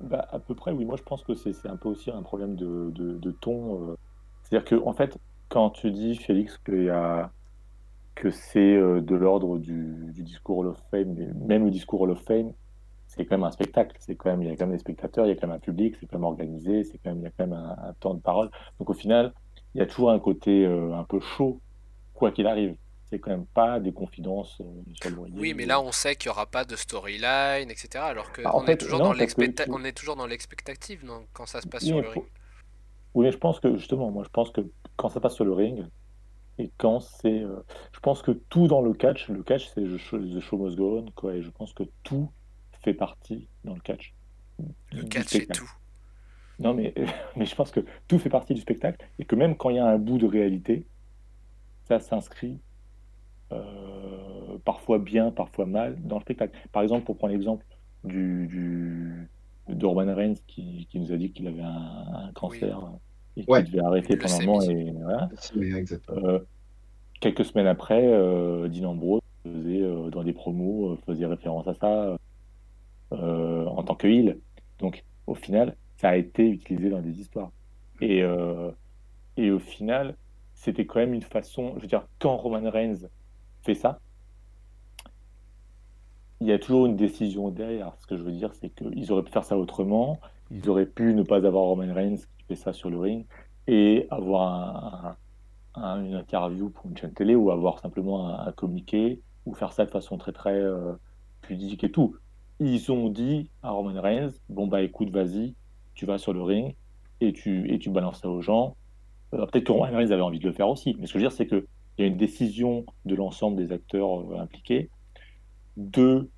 Bah, à peu près, oui. Moi, je pense que c'est un peu aussi un problème de ton. C'est-à-dire que, en fait, quand tu dis, Félix, que c'est de l'ordre du discours Hall of Fame, mais même le discours Hall of Fame, c'est quand même un spectacle. Il y a quand même des spectateurs, il y a quand même un public, c'est quand même organisé, il y a quand même un temps de parole. Donc, au final, il y a toujours un côté un peu chaud, quoi qu'il arrive. C'est quand même pas des confidences sur le Oui, mais loyer. là on sait qu'il n'y aura pas de storyline, etc. Alors Bah, en qu'on est fait, toujours dans non, parce que on est toujours dans l'expectative quand ça se passe oui, sur mais le ring. oui, mais je pense que justement, moi, je pense que quand ça passe sur le ring et quand je pense que tout dans le catch, c'est the show must go on, quoi. Et je pense que tout fait partie dans le catch Le du catch est spectacle. tout. Non, mais mais je pense que tout fait partie du spectacle et que même quand il y a un bout de réalité, ça s'inscrit parfois bien, parfois mal dans le spectacle. Par exemple, pour prendre l'exemple de Roman Reigns qui nous a dit qu'il avait un Oui, cancer et qu'il Ouais, devait une arrêter pendant un moment leucémie. et voilà. mais exactement. Euh, Quelques semaines après, Dean Ambrose faisait dans des promos faisait référence à ça en tant que heel. Donc, au final, ça a été utilisé dans des histoires. Et, et au final, c'était quand même une façon, je veux dire, quand Roman Reigns fait ça, il y a toujours une décision derrière. Ce que je veux dire, c'est qu'ils auraient pu faire ça autrement. Ils auraient pu ne pas avoir Roman Reigns qui fait ça sur le ring et avoir une interview pour une chaîne télé ou avoir simplement un communiqué ou faire ça de façon très très pudique et tout. Ils ont dit à Roman Reigns, bon bah écoute, vas-y, tu vas sur le ring et tu balances ça aux gens. Peut-être que Roman Reigns avait envie de le faire aussi, mais ce que je veux dire, c'est qu'il y a une décision de l'ensemble des acteurs impliqués de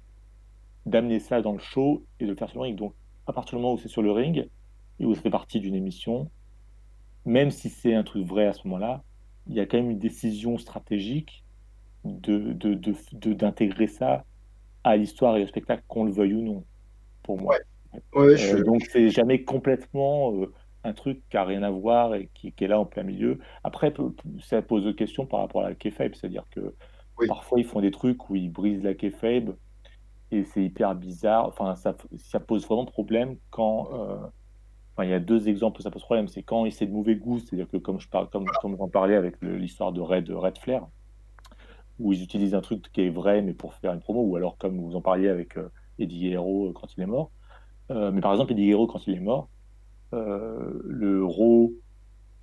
d'amener ça dans le show et de le faire sur le ring. Donc, à partir du moment où c'est sur le ring et où ça fait partie d'une émission, même si c'est un truc vrai à ce moment-là, il y a quand même une décision stratégique d'intégrer ça à l'histoire et au spectacle, qu'on le veuille ou non, pour moi. Donc, c'est jamais complètement un truc qui n'a rien à voir et qui est là en plein milieu. Après, ça pose des questions par rapport à la kayfabe, c'est-à-dire que parfois, ils font des trucs où ils brisent la kayfabe et c'est hyper bizarre. Enfin, ça pose vraiment problème quand... il y a deux exemples où ça pose problème. C'est quand c'est de mauvais goût, c'est-à-dire que comme j'en parlais avec l'histoire de Red Flair, où ils utilisent un truc qui est vrai, mais pour faire une promo, ou alors comme vous en parliez avec Eddie Guerrero quand il est mort. Mais par exemple, Eddie Guerrero, quand il est mort, le Raw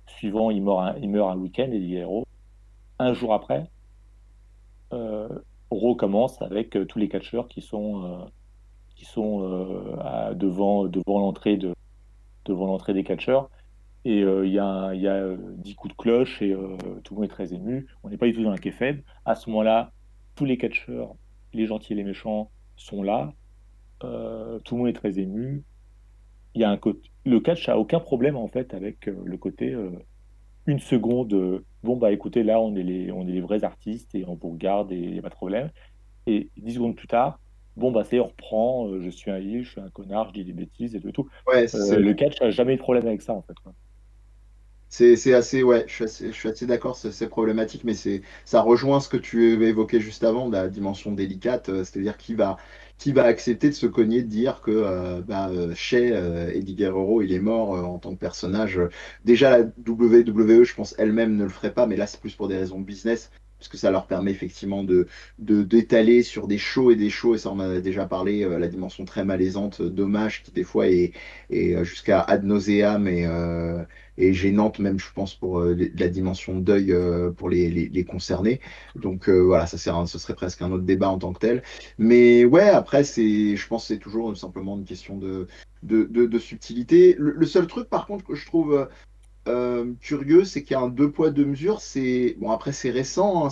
suivant, il meurt un week-end, Eddie Guerrero. Un jour après, Raw commence avec tous les catcheurs qui sont devant l'entrée des catcheurs. Et il y a 10 coups de cloche et tout le monde est très ému. On n'est pas du tout dans la kayfabe. À ce moment-là, tous les catcheurs, les gentils et les méchants, sont là. Tout le monde est très ému. Le catch a aucun problème en fait avec le côté une seconde. Bon bah écoutez, là on est les vrais artistes et on vous regarde et il n'y a pas de problème. Et 10 secondes plus tard, bon bah c'est on reprend. Je suis un heel, je suis un connard, je dis des bêtises et tout. Le catch a jamais eu de problème avec ça en fait, quoi. C'est assez, ouais, je suis assez d'accord, c'est problématique, mais ça rejoint ce que tu évoquais juste avant, la dimension délicate, c'est-à-dire qui va accepter de se cogner, de dire que chez Eddie Guerrero, il est mort en tant que personnage. Déjà, la WWE, je pense, elle-même ne le ferait pas, mais là, c'est plus pour des raisons de business, puisque ça leur permet effectivement d'étaler sur des shows et des shows, et ça, on en a déjà parlé, la dimension très malaisante, dommage, qui des fois est jusqu'à ad nauseam et gênante même, je pense, pour la dimension de deuil pour les concernés. Donc voilà, ce serait presque un autre débat en tant que tel. Mais ouais, après, je pense que c'est toujours simplement une question de subtilité. Le seul truc, par contre, que je trouve curieux, c'est qu'il y a un deux poids deux mesures. Bon, après c'est récent, hein,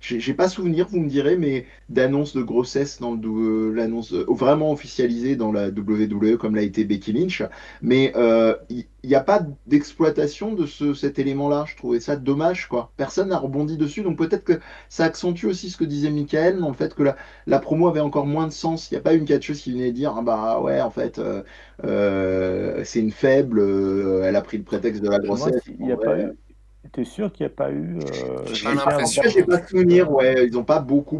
j'ai pas souvenir, vous me direz, mais d'annonce de grossesse dans l'annonce vraiment officialisée dans la WWE comme l'a été Becky Lynch. Mais il n'y a pas d'exploitation de cet élément-là. Je trouvais ça dommage, quoi. Personne n'a rebondi dessus, donc peut-être que ça accentue aussi ce que disait Michael, dans le fait que la promo avait encore moins de sens. Il n'y a pas une catcheuse qui venait dire ah bah ouais, en fait. C'est une faible, elle a pris le prétexte de la grossesse. T'es sûr qu'il n'y a pas eu j'ai pas souvenir, ouais, ils n'ont pas beaucoup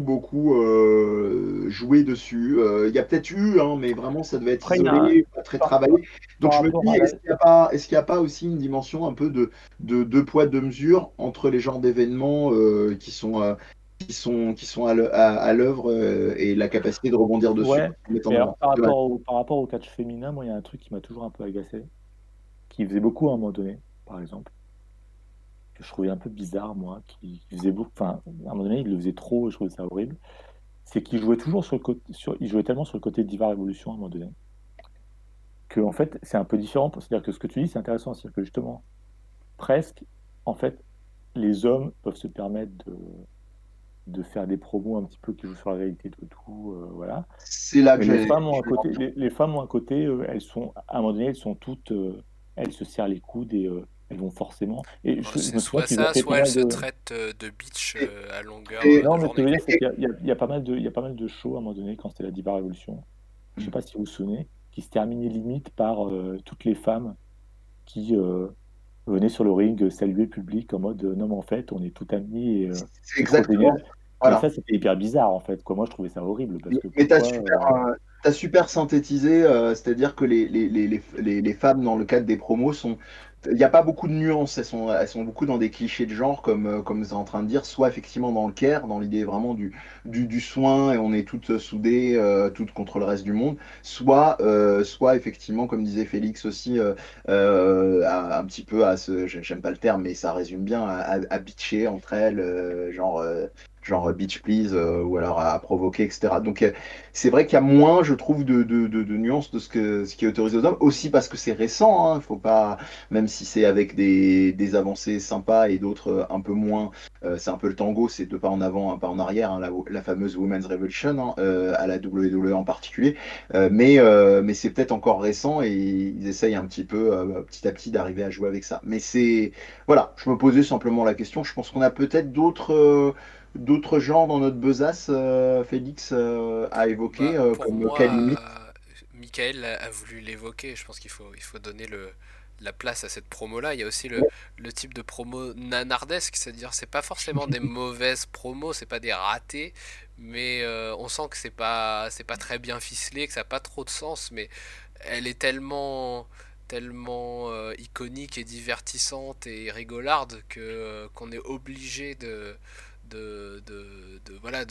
joué dessus. Il y a peut-être eu, hein, mais vraiment ça devait être isolé, pas très travaillé. Donc je me dis, est-ce qu'il n'y a pas aussi une dimension un peu de deux poids, deux mesures entre les genres d'événements qui sont à l'œuvre et la capacité de rebondir dessus. Ouais, par rapport au catch féminin, moi, il y a un truc qui m'a toujours un peu agacé, qui faisait beaucoup à un moment donné, par exemple, que je trouvais un peu bizarre, moi, qui faisait beaucoup, enfin, à un moment donné, il le faisait trop, je trouvais ça horrible, c'est qu'il jouait toujours il jouait tellement sur le côté Diva Revolution à un moment donné, que, en fait, c'est un peu différent, c'est-à-dire que ce que tu dis, c'est intéressant, c'est-à-dire que, justement, presque, en fait, les hommes peuvent se permettre de faire des promos un petit peu qui jouent sur la réalité de tout, voilà. C'est là que les femmes ont un côté, elles sont, à un moment donné, elles sont toutes, elles se serrent les coudes et elles vont forcément. Et soit ça, soit elles se traitent de bitch à longueur. Non, mais ce que je veux dire, c'est qu'il y a pas mal de shows à un moment donné quand c'était la Diva Revolution. Je sais pas si vous vous souvenez, qui se terminaient limite par toutes les femmes qui venaient sur le ring saluer le public en mode non, mais en fait, on est tout amis et c'est exactement. Voilà. Ça, c'était hyper bizarre en fait. Moi, je trouvais ça horrible. Parce que mais T'as super synthétisé, c'est-à-dire que les femmes dans le cadre des promos sont. Il n'y a pas beaucoup de nuances, elles sont beaucoup dans des clichés de genre, comme vous êtes en train de dire, soit effectivement dans le care, dans l'idée vraiment du soin, et on est toutes soudées, toutes contre le reste du monde, soit effectivement, comme disait Félix aussi, un petit peu à j'aime pas le terme, mais ça résume bien, à bitcher entre elles, genre Beach Please, ou alors à provoquer, etc. Donc c'est vrai qu'il y a moins, je trouve, de nuances de ce qui est autorisé aux hommes, aussi parce que c'est récent, hein, faut pas, même si c'est avec des avancées sympas et d'autres un peu moins, c'est un peu le tango, c'est deux pas en avant, un pas en arrière, hein, la fameuse Women's Revolution, hein, à la WWE en particulier, mais c'est peut-être encore récent et ils essayent un petit peu, petit à petit, d'arriver à jouer avec ça. Mais voilà, je me posais simplement la question, je pense qu'on a peut-être d'autres genres dans notre besace, Félix, à évoquer, Pour comme quelle limite? moi, Michael a voulu l'évoquer. Je pense il faut donner la place à cette promo-là. Il y a aussi le type de promo nanardesque, c'est-à-dire c'est pas forcément des mauvaises promos, c'est pas des ratés, mais on sent que c'est pas très bien ficelé, que ça n'a pas trop de sens, mais elle est tellement iconique et divertissante et rigolarde que qu'on est obligé voilà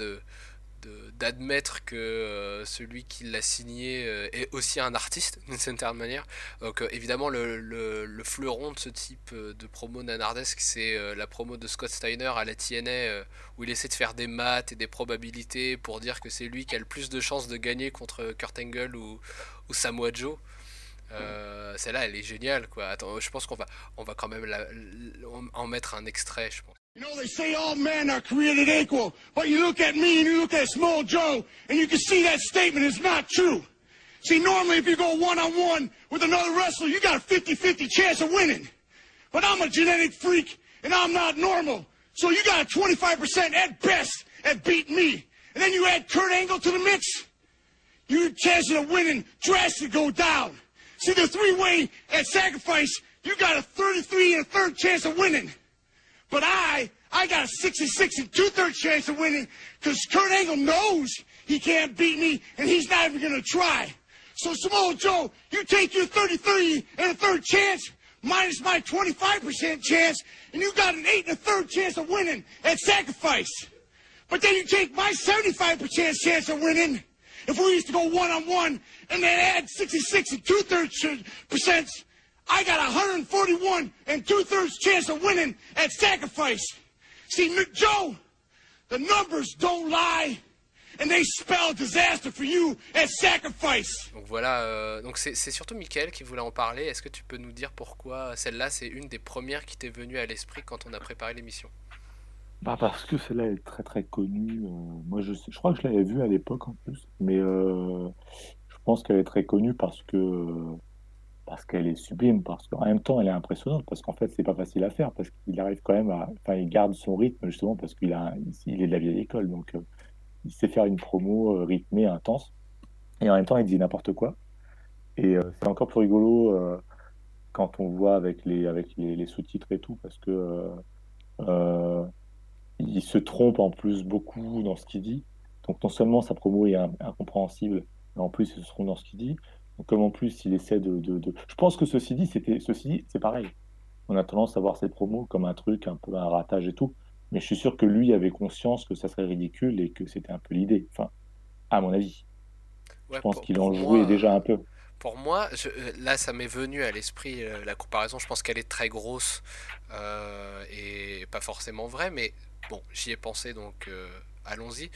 d'admettre que celui qui l'a signé est aussi un artiste d'une certaine manière. Donc évidemment le fleuron de ce type de promo nanardesque, c'est la promo de Scott Steiner à la TNA, où il essaie de faire des maths et des probabilités pour dire que c'est lui qui a le plus de chances de gagner contre Kurt Angle ou Samoa Joe. Celle-là, elle est géniale, quoi. Attends, je pense on va quand même en mettre un extrait, je pense. You know, they say all men are created equal, but you look at me and you look at Small Joe, and you can see that statement is not true. See, normally if you go one-on-one with another wrestler, you got a 50-50 chance of winning. But I'm a genetic freak, and I'm not normal. So you got a 25% at best at beating me. And then you add Kurt Angle to the mix, your chances of winning drastically go down. See, the three-way at Sacrifice, you got a 33 and a third chance of winning. But I got a 66 and two-thirds chance of winning because Kurt Angle knows he can't beat me, and he's not even going to try. So, Samoa Joe, you take your 33 and a third chance minus my 25% chance, and you got an 8 and a third chance of winning at Sacrifice. But then you take my 75% chance of winning, if we used to go one-on-one, and then add 66 and two-thirds percent, I got a 141 and two-thirds chance of winning at Sacrifice. See, Joe, the numbers don't lie, and they spell disaster for you at Sacrifice. Donc voilà, donc c'est surtout Mickaël qui voulait en parler. Est-ce que tu peux nous dire pourquoi celle-là, c'est une des premières qui t'est venue à l'esprit quand on a préparé l'émission? Bah parce que celle-là est très très connue. Moi je crois que je l'avais vue à l'époque en plus, mais je pense qu'elle est très connue parce qu'elle est sublime, parce qu'en même temps elle est impressionnante, parce qu'en fait c'est pas facile à faire, parce qu'il arrive quand même enfin il garde son rythme justement parce il est de la vieille école, donc il sait faire une promo rythmée, intense, et en même temps il dit n'importe quoi. Et c'est encore plus rigolo quand on voit avec les sous-titres et tout, parce que euh, il se trompe en plus beaucoup dans ce qu'il dit. Donc non seulement sa promo est incompréhensible, mais en plus il se trompe dans ce qu'il dit. Donc comme en plus il essaie Je pense que ceci dit, c'est pareil. On a tendance à voir ses promos comme un truc, un peu un ratage et tout. Mais je suis sûr que lui avait conscience que ça serait ridicule et que c'était un peu l'idée. Enfin, à mon avis. Je Ouais, pense qu'il pour en jouait moi, déjà un peu. pour moi, là, ça m'est venu à l'esprit la comparaison. Je pense qu'elle est très grosse et pas forcément vraie, mais bon, j'y ai pensé, donc allons-y.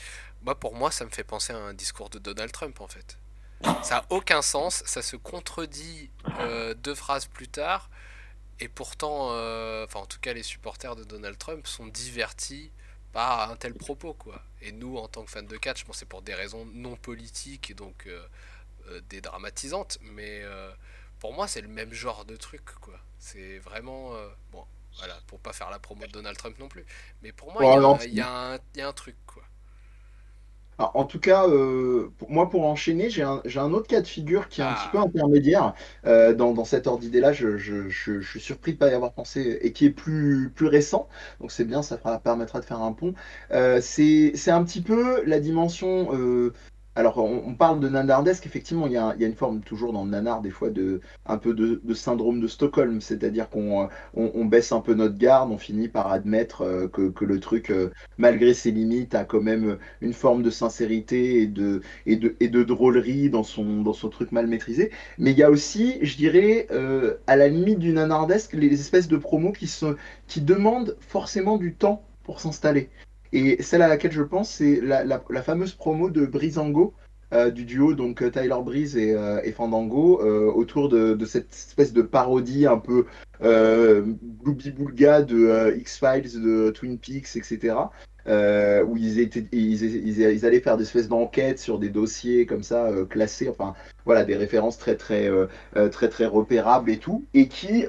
Pour moi, ça me fait penser à un discours de Donald Trump, en fait. Ça n'a aucun sens, ça se contredit deux phrases plus tard, et pourtant, enfin, en tout cas, les supporters de Donald Trump sont divertis par un tel propos, quoi. Et nous, en tant que fans de catch, bon, c'est pour des raisons non politiques et donc dédramatisantes, mais pour moi, c'est le même genre de truc, quoi. C'est vraiment bon, voilà, pour pas faire la promo de Donald Trump non plus, mais pour moi, Bon, alors, il y a un truc, quoi. alors, en tout cas, moi, pour enchaîner, j'ai un autre cas de figure qui est un petit peu Ah, intermédiaire dans cet ordre d'idée-là. Je suis surpris de ne pas y avoir pensé et qui est plus récent. Donc, c'est bien, permettra de faire un pont. C'est un petit peu la dimension Alors, on parle de nanardesque, effectivement, il y a une forme toujours dans le nanar, des fois, un peu de syndrome de Stockholm, c'est-à-dire qu'on baisse un peu notre garde, on finit par admettre que le truc, malgré ses limites, a quand même une forme de sincérité et de drôlerie dans son truc mal maîtrisé. Mais il y a aussi, je dirais, à la limite du nanardesque, les espèces de promos qui demandent forcément du temps pour s'installer. Et celle à laquelle je pense, c'est la fameuse promo de Breezango, du duo donc Tyler Breeze et Fandango, autour de cette espèce de parodie un peu gloubi-boulga de X-Files, de Twin Peaks, etc. Où ils allaient faire des espèces d'enquêtes sur des dossiers comme ça, classés, enfin voilà, des références très très repérables et tout, et qui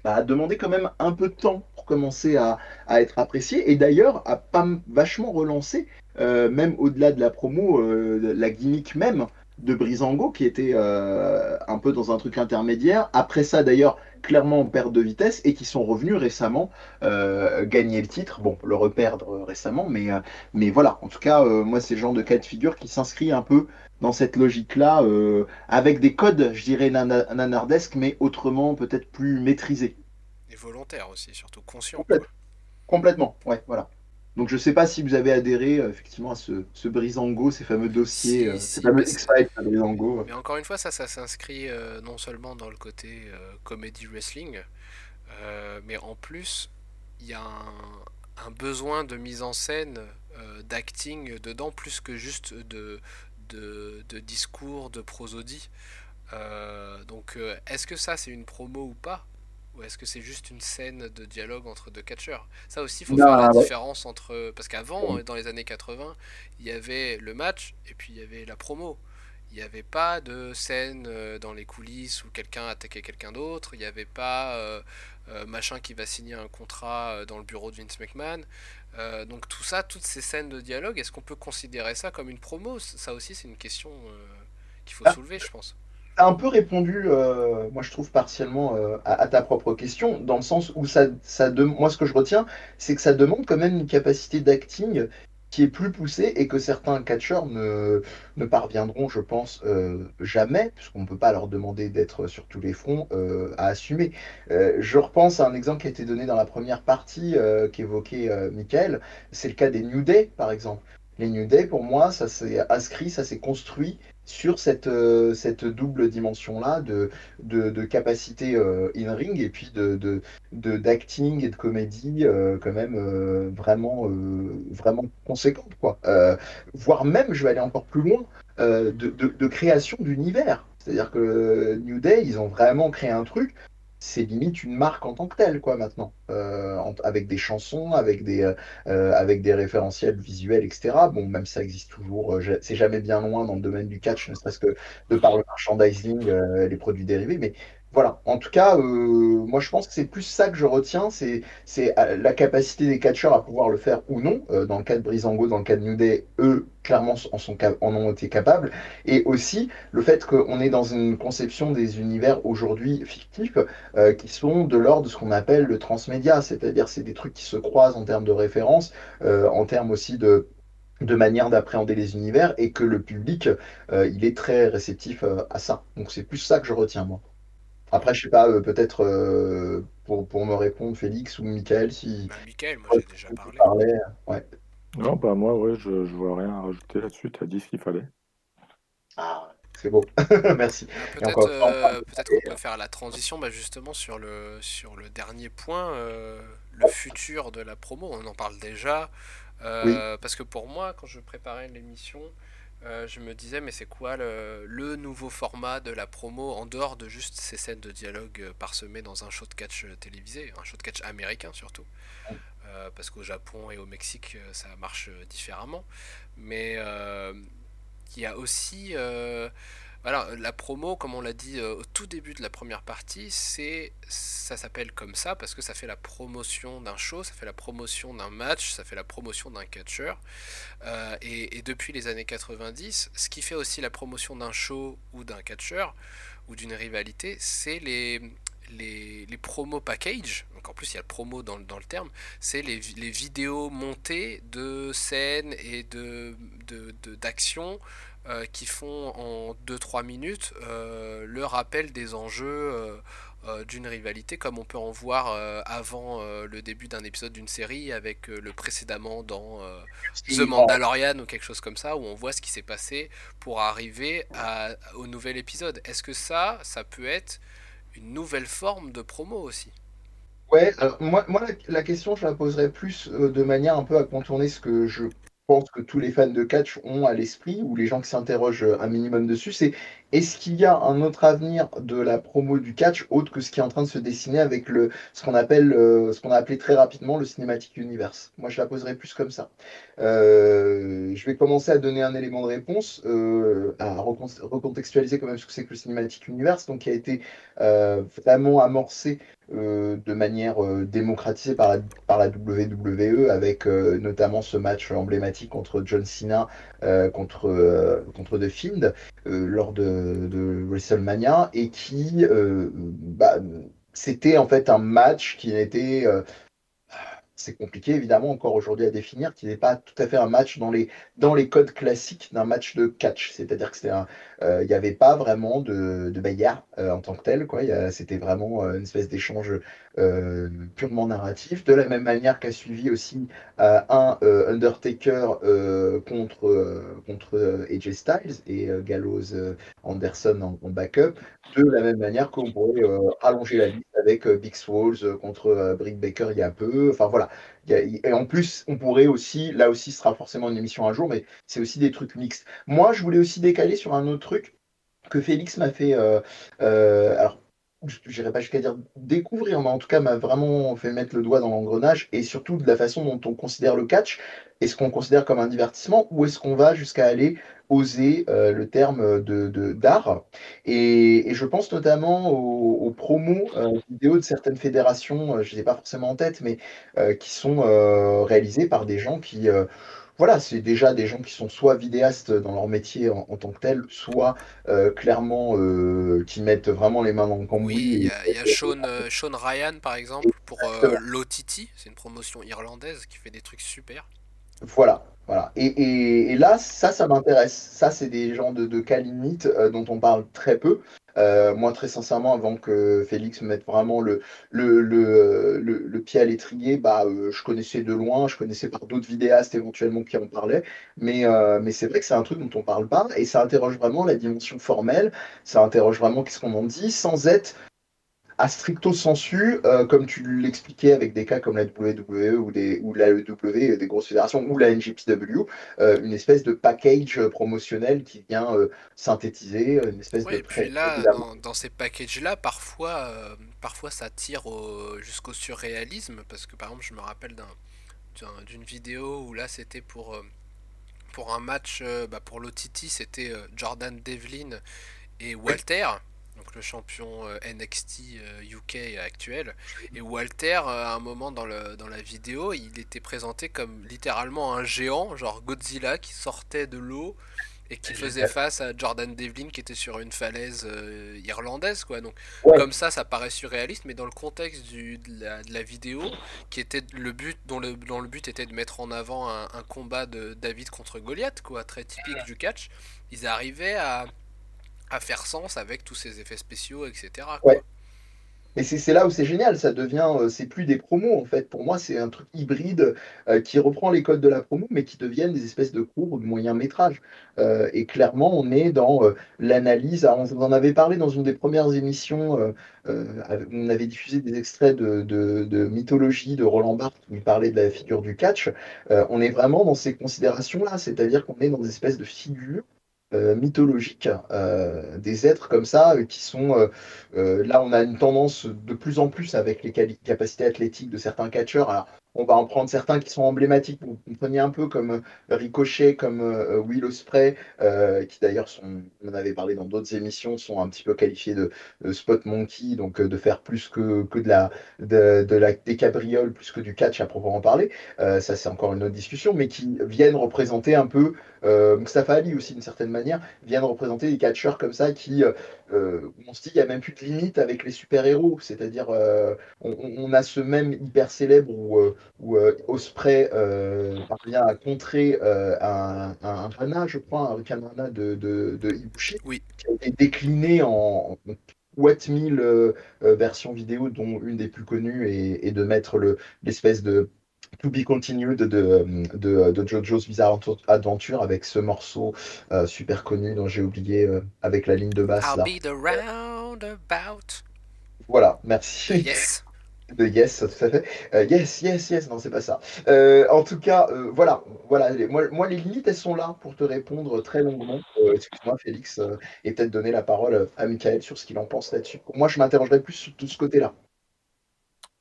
a demandé quand même un peu de temps pour commencer à être apprécié, et d'ailleurs a pas vachement relancé, même au-delà de la promo, la gimmick même de Breezango, qui était un peu dans un truc intermédiaire. Après ça, d'ailleurs, clairement en perte de vitesse, et qui sont revenus récemment gagner le titre. Bon, le reperdre récemment, mais voilà. En tout cas, moi, c'est le genre de cas de figure qui s'inscrit un peu dans cette logique-là, avec des codes, je dirais, nanardesques, mais autrement peut-être plus maîtrisés. Et volontaire aussi, surtout conscient, quoi. Complète- Complètement, ouais, voilà. Donc je sais pas si vous avez adhéré effectivement à ce Breezango, ces fameux dossiers, Si, ces si, mais, fameux X-Files à Breezango. mais encore une fois, ça s'inscrit non seulement dans le côté comedy wrestling, mais en plus, il y a un besoin de mise en scène, d'acting dedans, plus que juste de discours, de prosodie. Donc, est-ce que ça, c'est une promo ou pas? Ou est-ce que c'est juste une scène de dialogue entre deux catcheurs? Ça aussi, il faut faire la Non, ouais. différence entre... Parce qu'avant, dans les années 80, il y avait le match et puis il y avait la promo. Il n'y avait pas de scène dans les coulisses où quelqu'un attaquait quelqu'un d'autre. Il n'y avait pas machin qui va signer un contrat dans le bureau de Vince McMahon. Donc tout ça, toutes ces scènes de dialogue, est-ce qu'on peut considérer ça comme une promo? Ça aussi, c'est une question qu'il faut soulever, je pense. T'as un peu répondu, moi je trouve partiellement à ta propre question, dans le sens où moi ce que je retiens, c'est que ça demande quand même une capacité d'acting qui est plus poussée, et que certains catcheurs ne parviendront, je pense, jamais, puisqu'on ne peut pas leur demander d'être sur tous les fronts, à assumer. Je repense à un exemple qui a été donné dans la première partie, qu'évoquait Michael, c'est le cas des New Day, par exemple. Les New Day, pour moi, ça s'est inscrit, ça s'est construit sur cette double dimension-là de capacité in-ring, et puis d'acting et de comédie, quand même, vraiment conséquente, quoi. Voire même, je vais aller encore plus loin, de création d'univers. C'est-à-dire que New Day, ils ont vraiment créé un truc. C'est limite une marque en tant que telle, quoi, maintenant. Avec des chansons, avec des référentiels visuels, etc. Bon, même ça existe toujours, c'est jamais bien loin dans le domaine du catch, ne serait-ce que de par le merchandising, les produits dérivés. Mais voilà, en tout cas, moi je pense que c'est plus ça que je retiens, c'est la capacité des catcheurs à pouvoir le faire ou non. Dans le cas de Breezango, dans le cas de New Day, eux, clairement, en ont été capables. Et aussi le fait qu'on est dans une conception des univers aujourd'hui fictifs, qui sont de l'ordre de ce qu'on appelle le transmédia, c'est-à-dire c'est des trucs qui se croisent en termes de référence, en termes aussi de manière d'appréhender les univers, et que le public, il est très réceptif à ça. Donc c'est plus ça que je retiens, moi. Après, je sais pas, peut-être pour me répondre, Félix ou Michael, si Bah, Michael, moi ouais, j'ai déjà si tu parlé. parlais, ouais. Non, bah moi, ouais, je vois rien à rajouter là-dessus. Tu as dit ce qu'il fallait. Ah, c'est beau, merci. Bah, Et encore une fois, on parle peut-être qu'on peut faire la transition, bah, justement sur le dernier point, le futur de la promo. On en parle déjà. oui, Parce que pour moi, quand je préparais l'émission, je me disais, mais c'est quoi le nouveau format de la promo en dehors de juste ces scènes de dialogue parsemées dans un show de catch télévisé, un show de catch américain surtout, parce qu'au Japon et au Mexique ça marche différemment. Mais il y a aussi, voilà, la promo, comme on l'a dit au tout début de la première partie, ça s'appelle comme ça parce que ça fait la promotion d'un show, ça fait la promotion d'un match, ça fait la promotion d'un catcheur. Et depuis les années 90, ce qui fait aussi la promotion d'un show ou d'un catcheur ou d'une rivalité, c'est les promos package, donc en plus il y a le promo dans le terme, c'est les vidéos montées de scènes et d'actions qui font en 2-3 minutes le rappel des enjeux d'une rivalité, comme on peut en voir avant le début d'un épisode d'une série avec le précédemment dans The Mandalorian ou quelque chose comme ça, où on voit ce qui s'est passé pour arriver au nouvel épisode. Est-ce que ça peut être une nouvelle forme de promo aussi? Ouais, alors moi la question, je la poserais plus de manière un peu à contourner ce que je pense que tous les fans de catch ont à l'esprit, ou les gens qui s'interrogent un minimum dessus, c'est est-ce qu'il y a un autre avenir de la promo du catch autre que ce qui est en train de se dessiner avec ce qu'on a appelé très rapidement le Cinematic Universe? Moi, je la poserais plus comme ça. Je vais commencer à donner un élément de réponse, à recontextualiser quand même ce que c'est que le Cinematic Universe, donc qui a été vraiment amorcé de manière démocratisée par la WWE avec notamment ce match emblématique contre John Cena contre The Fiend lors de WrestleMania et qui c'était en fait un match qui était c'est compliqué évidemment encore aujourd'hui à définir, qui n'est pas tout à fait un match dans les codes classiques d'un match de catch. C'est-à-dire que il n'y avait pas vraiment de bagarre en tant que tel, quoi. C'était vraiment une espèce d'échange purement narratif. De la même manière qu'a suivi aussi un Undertaker contre AJ Styles et Gallows Anderson en backup. De la même manière qu'on pourrait rallonger la liste avec Big Swoles contre Britt Baker il y a peu. Enfin voilà. Et en plus, on pourrait aussi, là aussi, ce sera forcément une émission un jour, mais c'est aussi des trucs mixtes. Moi, je voulais aussi décaler sur un autre truc que Félix m'a fait. Alors, je n'irai pas jusqu'à dire découvrir, mais en tout cas, m'a vraiment fait mettre le doigt dans l'engrenage et surtout de la façon dont on considère le catch. Est-ce qu'on considère comme un divertissement ou est-ce qu'on va jusqu'à aller oser le terme d'art et je pense notamment aux promos vidéo de certaines fédérations, je ne les ai pas forcément en tête, mais qui sont réalisées par des gens qui, voilà, c'est déjà des gens qui sont soit vidéastes dans leur métier en tant que tel, soit clairement qui mettent vraiment les mains dans le Oui, cambouis. il y a Sean Ryan par exemple pour Exactement. l'OTT, c'est une promotion irlandaise qui fait des trucs super. Voilà, voilà. Et là, ça m'intéresse. Ça, c'est des gens de cas limite dont on parle très peu. Moi, très sincèrement, avant que Félix me mette vraiment le pied à l'étrier, je connaissais de loin, je connaissais par d'autres vidéastes éventuellement qui en parlaient, mais c'est vrai que c'est un truc dont on parle pas, et ça interroge vraiment la dimension formelle, ça interroge vraiment qu'est-ce qu'on en dit, sans être à stricto sensu, comme tu l'expliquais avec des cas comme la WWE ou la EW, des grosses fédérations, ou la NJPW, une espèce de package promotionnel qui vient synthétiser une espèce Ouais, de et puis là, évidemment. dans ces packages-là, parfois ça tire jusqu'au surréalisme, parce que par exemple, je me rappelle d'une vidéo où là, c'était pour un match, pour l'OTT, c'était Jordan Devlin et Walter, donc le champion NXT UK actuel. Et Walter, à un moment dans la vidéo, il était présenté comme littéralement un géant, genre Godzilla, qui sortait de l'eau et qui faisait face à Jordan Devlin qui était sur une falaise irlandaise, quoi. Donc Ouais, comme ça paraît surréaliste, mais dans le contexte de la vidéo, qui était le but dont le but était de mettre en avant un combat de David contre Goliath, quoi, très typique du catch, ils arrivaient à faire sens avec tous ces effets spéciaux, etc., quoi. ouais. Et c'est là où c'est génial, ça devient, c'est plus des promos en fait. Pour moi, c'est un truc hybride qui reprend les codes de la promo, mais qui deviennent des espèces de courts ou de moyens métrages. Et clairement, on est dans l'analyse. On vous en avait parlé dans une des premières émissions. On avait diffusé des extraits de mythologie de Roland Barthes où il parlait de la figure du catch. On est vraiment dans ces considérations-là, c'est-à-dire qu'on est dans des espèces de figures mythologiques, des êtres comme ça qui sont là on a une tendance de plus en plus avec les capacités athlétiques de certains catcheurs. Alors On va en prendre certains qui sont emblématiques. Vous preniez un peu comme Ricochet, comme Will Ospreay, qui d'ailleurs sont, on en avait parlé dans d'autres émissions, sont un petit peu qualifiés de spot monkey, donc de faire plus que des cabrioles, plus que du catch à proprement parler. Ça, c'est encore une autre discussion, mais qui viennent représenter un peu, Mustafa Ali aussi d'une certaine manière, viennent représenter des catcheurs comme ça qui, on se dit, il n'y a même plus de limite avec les super-héros, c'est-à-dire on a ce même hyper célèbre où Osprey parvient à contrer un Rana, je crois, un Hurricane Rana de Ibushi, Oui, qui a été décliné en what 1000 versions vidéo, dont une des plus connues est de mettre l'espèce de To Be Continued de JoJo's Bizarre Adventure avec ce morceau super connu dont j'ai oublié avec la ligne de basse I'll là. be the roundabout Voilà, de merci. Yes. De Yes, tout à fait. Yes, yes, yes, non, c'est pas ça. En tout cas, voilà, voilà. Moi, les limites, elles sont là pour te répondre très longuement. Excuse-moi, Félix, et peut-être donner la parole à Michael sur ce qu'il en pense là-dessus. Moi, je m'interrogerais plus sur tout ce côté-là.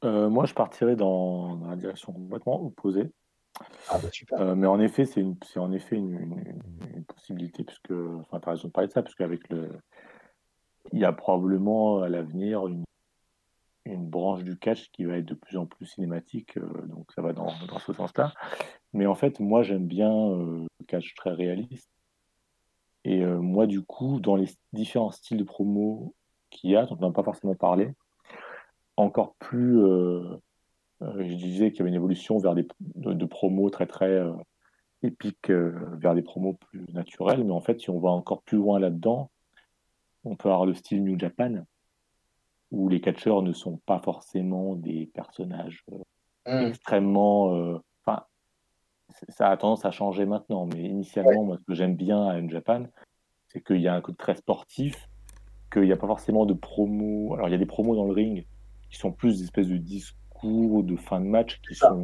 Moi, je partirais dans la direction complètement opposée. Ah, bah super. Mais en effet, c'est en effet une possibilité, puisque, enfin, tu as raison de parler de ça, puisque il y a probablement à l'avenir une branche du catch qui va être de plus en plus cinématique, donc ça va dans ce sens-là. Mais en fait, moi, j'aime bien le catch très réaliste. Et moi, du coup, dans les différents styles de promo qu'il y a, dont on n'a pas forcément parlé, encore plus, je disais qu'il y avait une évolution vers de promos très très épiques, vers des promos plus naturels. Mais en fait, si on va encore plus loin là-dedans, on peut avoir le style New Japan, où les catcheurs ne sont pas forcément des personnages Hum, extrêmement. Enfin, ça a tendance à changer maintenant, mais ouais, initialement, moi, ce que j'aime bien à New Japan, c'est qu'il y a un côté très sportif, qu'il n'y a pas forcément de promos. Alors, il y a des promos dans le ring qui sont plus des espèces de discours de fin de match c'est ça.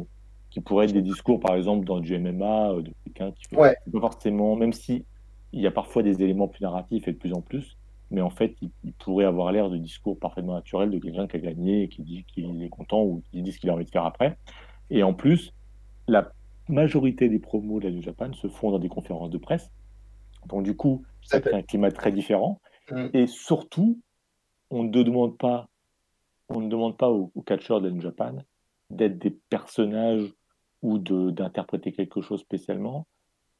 qui pourraient être des discours, par exemple, dans du MMA, de quelqu'un qui fait. Ouais, C'est pas forcément, même si il y a parfois des éléments plus narratifs et de plus en plus, mais en fait, il pourrait avoir l'air de discours parfaitement naturel de quelqu'un qui a gagné et qui dit qu'il est content ou qui dit ce qu'il a envie de faire après. Et en plus, la majorité des promos de la New Japan se font dans des conférences de presse. Donc, du coup, tout ça à fait. crée un climat très différent. Hum, Et surtout, on ne demande pas, on ne demande pas aux catcheurs de la New Japan d'être des personnages ou d'interpréter quelque chose spécialement,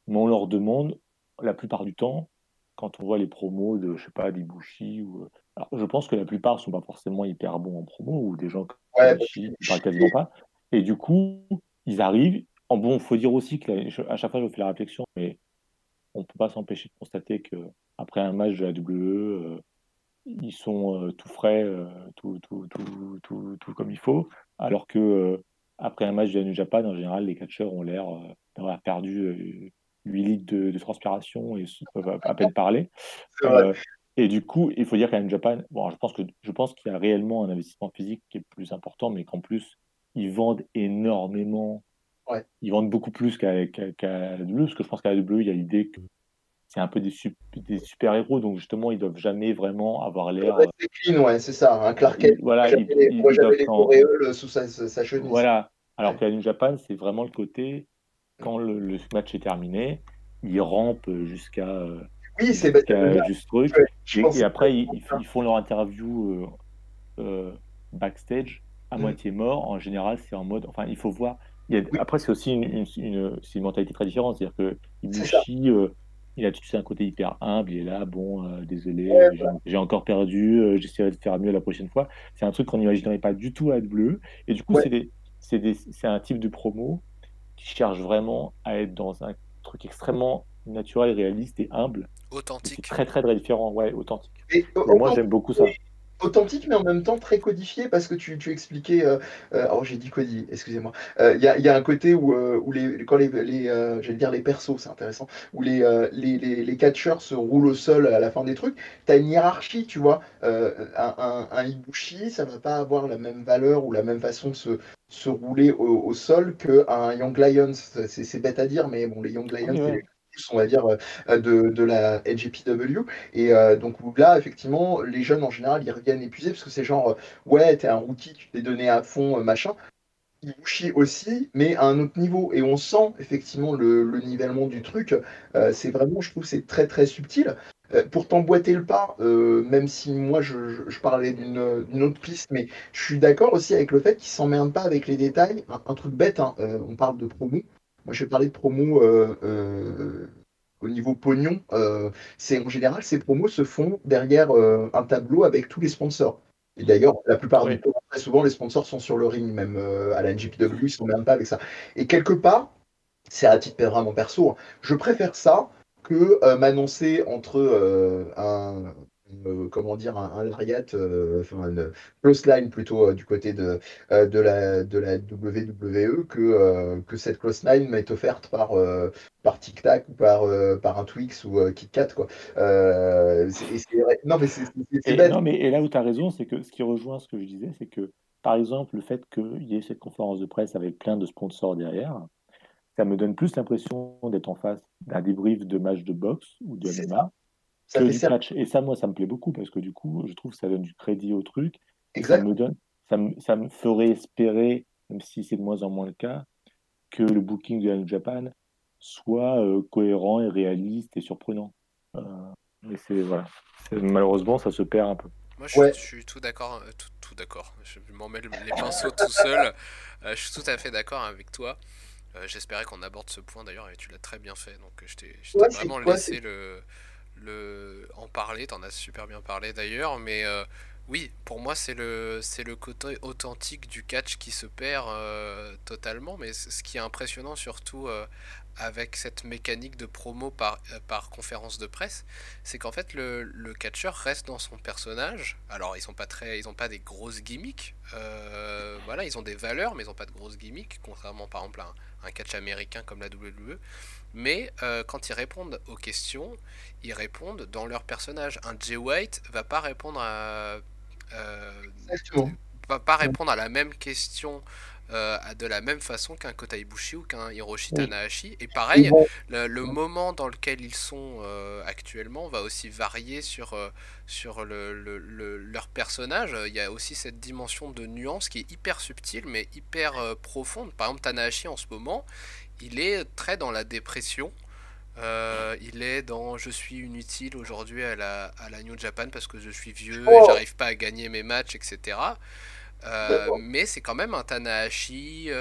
mais on leur demande, la plupart du temps, quand on voit les promos de, je sais pas, d'Ibushi ou. Alors, je pense que la plupart sont pas forcément hyper bons en promo, ou des gens comme ouais, parce que Ishii qui parlent quasiment pas. Et du coup, ils arrivent. En bon, faut dire aussi que à chaque fois, je me fais la réflexion, mais on peut pas s'empêcher de constater que après un match de la WWE, ils sont tout frais, tout comme il faut, alors que après un match de la New Japan, en général, les catcheurs ont l'air d'avoir perdu 8 litres de transpiration et peuvent à peine parler. c'est vrai. Euh, et du coup, il faut dire qu'à New Japan, bon, je pense qu'il y a réellement un investissement physique qui est plus important, mais qu'en plus, ils vendent énormément, Ouais. ils vendent beaucoup plus qu'à la WWE, parce que je pense qu'à la WWE, il y a l'idée que c'est un peu des super-héros, donc justement, ils doivent jamais vraiment avoir l'air. Rester clean, ouais, c'est ça. Un Clark Kent Voilà, ne voit ils jamais doivent les auréoles sous sa chemise. voilà. Alors Ouais. qu'à New Japan, c'est vraiment le côté, quand le match est terminé, ils rampent Oui, c'est bah, jusqu'à juste truc, je pense. et après, ils font leur interview backstage à Mm. moitié mort. En général, c'est en mode, enfin, il faut voir. Oui, Après, c'est aussi c'est une mentalité très différente. C'est-à-dire que c'est ça. Ibushi, il a tout de suite un côté hyper humble. Il est là, bon, désolé, Ouais, j'ai encore perdu, j'essaierai de faire mieux la prochaine fois. C'est un truc qu'on n'imaginerait pas du tout à WWE. Et du coup, ouais. c'est un type de promo qui cherche vraiment à être dans un truc extrêmement naturel, réaliste et humble. Et c'est Authentique. très, très, très différent, ouais, authentique. Et Et moi, j'aime beaucoup ça. authentique, mais en même temps très codifié, parce que tu expliquais. Oh, j'ai dit codi, excusez-moi. Il y a un côté où quand j'allais dire les persos, c'est intéressant, où les catcheurs se roulent au sol à la fin des trucs, tu as une hiérarchie, tu vois. Un Ibushi, ça va pas avoir la même valeur ou la même façon de se rouler au sol qu'un Young Lions. C'est bête à dire, mais bon, les Young Lions, Oui, c'est ouais. les plus, on va dire, de la LGPW. Et donc là, effectivement, les jeunes en général, ils reviennent épuisés parce que c'est genre, ouais, t'es un rookie, tu t'es donné à fond, machin. Ibushi aussi, mais à un autre niveau. Et on sent effectivement le nivellement du truc. C'est vraiment, je trouve, c'est très très subtil. Pour t'emboîter le pas, même si moi je parlais d'une autre piste, mais je suis d'accord aussi avec le fait qu'il s'emmerde pas avec les détails. Un truc bête, hein, on parle de promo. Moi je vais parler de promo au niveau pognon. C'est en général, ces promos se font derrière un tableau avec tous les sponsors. Et d'ailleurs, la plupart du Oui. temps, très souvent, les sponsors sont sur le ring, même à la NJPW, ils sont même pas avec ça. Et quelque part, c'est à titre vraiment perso, hein, je préfère ça que m'annoncer entre comment dire, un lariat, enfin une close line plutôt du côté de la WWE que cette close line m'est offerte par Tic Tac ou par un Twix ou Kit Kat, quoi. Non, mais c'est Et bête. non, mais et là où tu as raison, c'est que ce qui rejoint ce que je disais, c'est que, par exemple, le fait qu'il y ait cette conférence de presse avec plein de sponsors derrière, ça me donne plus l'impression d'être en face d'un débrief de match de boxe ou de C'est ça. MMA Ça que fait du cercle. catch. Et ça, moi, ça me plaît beaucoup parce que du coup, je trouve que ça donne du crédit au truc et Exact. ça me ferait espérer, même si c'est de moins en moins le cas, que le booking de All Japan soit cohérent et réaliste et surprenant. Euh, mais c'est voilà. Malheureusement, ça se perd un peu. Moi, Ouais. je suis tout d'accord, tout d'accord. Je m'en mets les pinceaux tout seul. Je suis tout à fait d'accord avec toi. J'espérais qu'on aborde ce point d'ailleurs et tu l'as très bien fait. Donc, je t'ai Ouais, c'est vraiment quoi? C'est laissé en parler. T'en as super bien parlé d'ailleurs. Mais oui, pour moi, c'est le côté authentique du catch qui se perd totalement. Mais ce qui est impressionnant surtout avec cette mécanique de promo par conférence de presse, c'est qu'en fait le catcheur reste dans son personnage. Alors ils ont pas des grosses gimmicks. Voilà, ils ont des valeurs, mais ils ont pas de grosses gimmicks, contrairement par exemple à un catch américain comme la WWE. Mais quand ils répondent aux questions, ils répondent dans leur personnage. Un Jay White va pas répondre exactement. va pas répondre à la même question de la même façon qu'un Kota Ibushi ou qu'un Hiroshi Oui. Tanahashi. Et Ils pareil, vont- le moment dans lequel ils sont actuellement va aussi varier sur leur personnage. Il y a aussi cette dimension de nuance qui est hyper subtile mais hyper profonde. Par exemple, Tanahashi en ce moment, il est très dans la dépression. Il est dans je suis inutile aujourd'hui à la New Japan parce que je suis vieux et Oh, j'arrive pas à gagner mes matchs, etc. d'accord. Mais c'est quand même un Tanahashi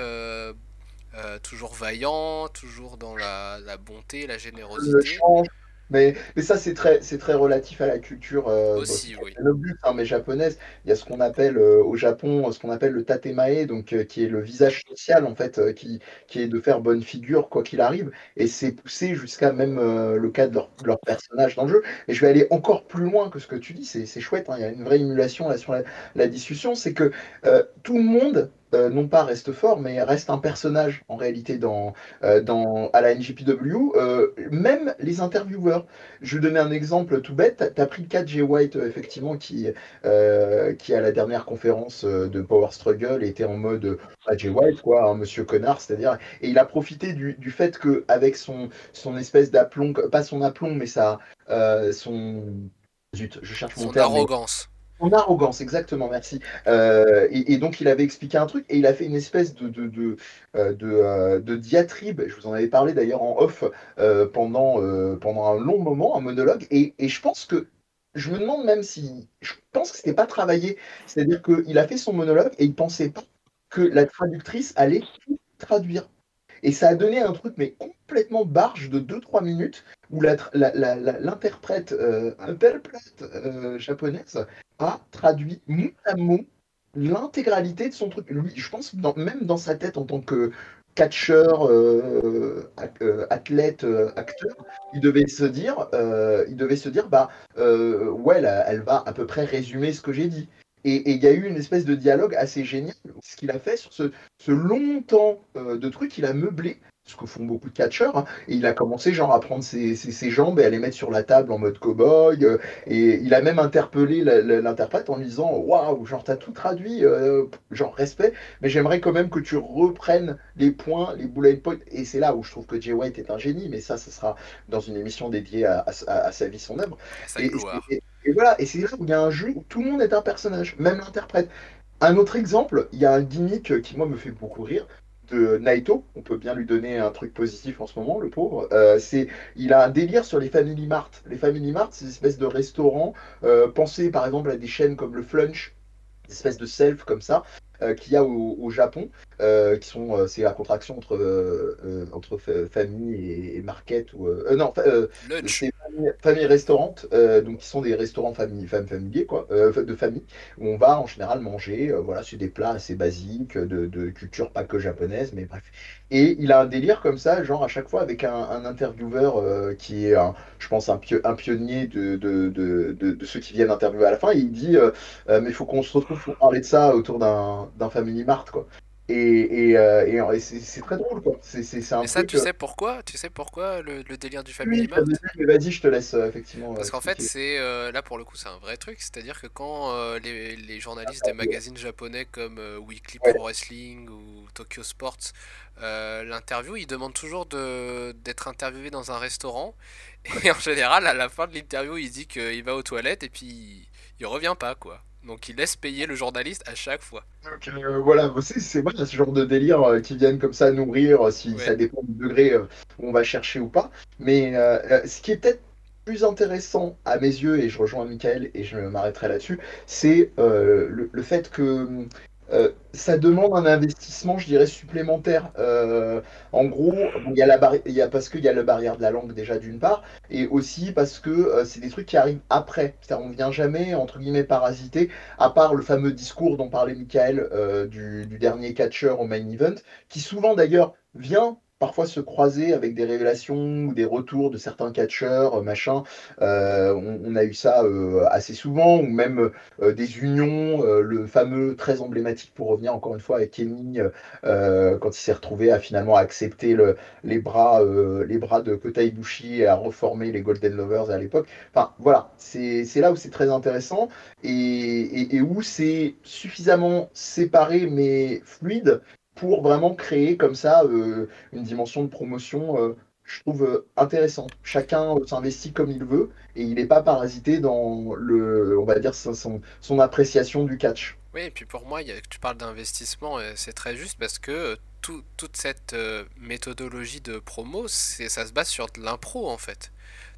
toujours vaillant, toujours dans la bonté, la Le générosité. change. Mais ça, c'est très relatif à la culture, bon, c'est Aussi, pas oui. le but, hein, mais japonaise. Il y a ce qu'on appelle au Japon, ce qu'on appelle le tatemae, donc qui est le visage social, en fait, qui est de faire bonne figure quoi qu'il arrive. Et c'est poussé jusqu'à même le cas de leur personnage dans le jeu. Et je vais aller encore plus loin que ce que tu dis, c'est chouette, hein, il y a une vraie émulation là sur la discussion. C'est que tout le monde, non pas reste fort, mais reste un personnage en réalité à la NJPW, même les intervieweurs. Je vais donner un exemple tout bête. Tu as pris le cas de Jay White, effectivement, qui à la dernière conférence de Power Struggle était en mode Jay White, quoi, un monsieur connard, c'est-à-dire. Et il a profité du fait qu'avec son espèce d'aplomb, pas son aplomb, mais son. Zut, je cherche mon Son terme, mais arrogance. son arrogance, exactement, merci. Et donc, il avait expliqué un truc et il a fait une espèce de diatribe. Je vous en avais parlé d'ailleurs en off pendant un long moment, un monologue. Et je pense que, je me demande même si, je pense que c'était pas travaillé. C'est-à-dire qu'il a fait son monologue et il pensait pas que la traductrice allait tout traduire. Et ça a donné un truc, mais complètement barge de 2-3 minutes, où l'interprète japonaise a traduit mot à mot l'intégralité de son truc. Lui, je pense que même dans sa tête, en tant que catcheur, athlète, acteur, il devait se dire, bah, ouais, elle va à peu près résumer ce que j'ai dit. Et il y a eu une espèce de dialogue assez génial. Ce qu'il a fait sur ce long temps de trucs, il a meublé, ce que font beaucoup de catcheurs, hein, et il a commencé genre à prendre ses jambes et à les mettre sur la table en mode cow-boy, et il a même interpellé l'interprète en lui disant waouh, genre t'as tout traduit, genre respect, mais j'aimerais quand même que tu reprennes les points, les bullet points, et c'est là où je trouve que Jay White est un génie, mais ça sera dans une émission dédiée à sa vie, son œuvre. À sa Et, gloire. et voilà, et c'est là où il y a un jeu où tout le monde est un personnage, même l'interprète. Un autre exemple, il y a un gimmick qui, moi, me fait beaucoup rire, de Naito. On peut bien lui donner un truc positif en ce moment, le pauvre. Il a un délire sur les Family Mart. Les Family Mart, c'est une espèce de restaurant. Pensez par exemple à des chaînes comme le Flunch, des espèces de self comme ça, qu'il y a au Japon, c'est la contraction entre famille et market, non, Lunch. c'est famille restaurante, donc qui sont des restaurants familiers, quoi, de famille, où on va en général manger, voilà, c'est des plats assez basiques, de culture pas que japonaise, mais bref. Et il a un délire comme ça, genre à chaque fois avec un intervieweur qui est, je pense, un pionnier de ceux qui viennent interviewer à la fin, et il dit mais il faut qu'on se retrouve pour parler de ça autour d'un Family Mart, quoi. Et c'est très drôle, quoi. C'est un Mais ça, truc. tu sais pourquoi? Tu sais pourquoi le délire du Oui, Family t'as Mart? vu, mais vas-y, je te laisse effectivement Parce qu'en fait, expliquer. c'est là pour le coup, c'est un vrai truc. C'est-à-dire que quand les journalistes des magazines japonais comme Weekly Ouais. Pro Wrestling ou Tokyo Sports l'interview, ils demandent toujours d'être interviewé dans un restaurant. Et en général, à la fin de l'interview, il dit qu'il va aux toilettes et puis il revient pas, quoi. Donc il laisse payer le journaliste à chaque fois. Donc, voilà, voilà, ce genre de délire qui viennent comme ça nourrir, si Ouais. ça dépend du degré où on va chercher ou pas. Mais ce qui est peut-être plus intéressant à mes yeux, et je rejoins Michael et je m'arrêterai là-dessus, c'est le fait que ça demande un investissement, je dirais, supplémentaire. En gros, bon, parce qu'il y a la barrière de la langue déjà d'une part, et aussi parce que c'est des trucs qui arrivent après. C'est-à-dire, on ne vient jamais, entre guillemets, parasiter à part le fameux discours dont parlait Michael du dernier catcheur au main event, qui souvent d'ailleurs vient parfois se croiser avec des révélations ou des retours de certains catcheurs, machin. On a eu ça assez souvent, ou même des unions, le fameux très emblématique pour revenir encore une fois avec Kenny, quand il s'est retrouvé à finalement accepter les bras de Kota Ibushi et à reformer les Golden Lovers à l'époque. Enfin voilà, c'est là où c'est très intéressant et où c'est suffisamment séparé mais fluide pour vraiment créer comme ça une dimension de promotion, je trouve intéressant. Chacun s'investit comme il veut et il n'est pas parasité dans on va dire, son appréciation du catch. Oui, et puis pour moi, tu parles d'investissement, et c'est très juste parce que toute cette méthodologie de promo, ça se base sur de l'impro en fait.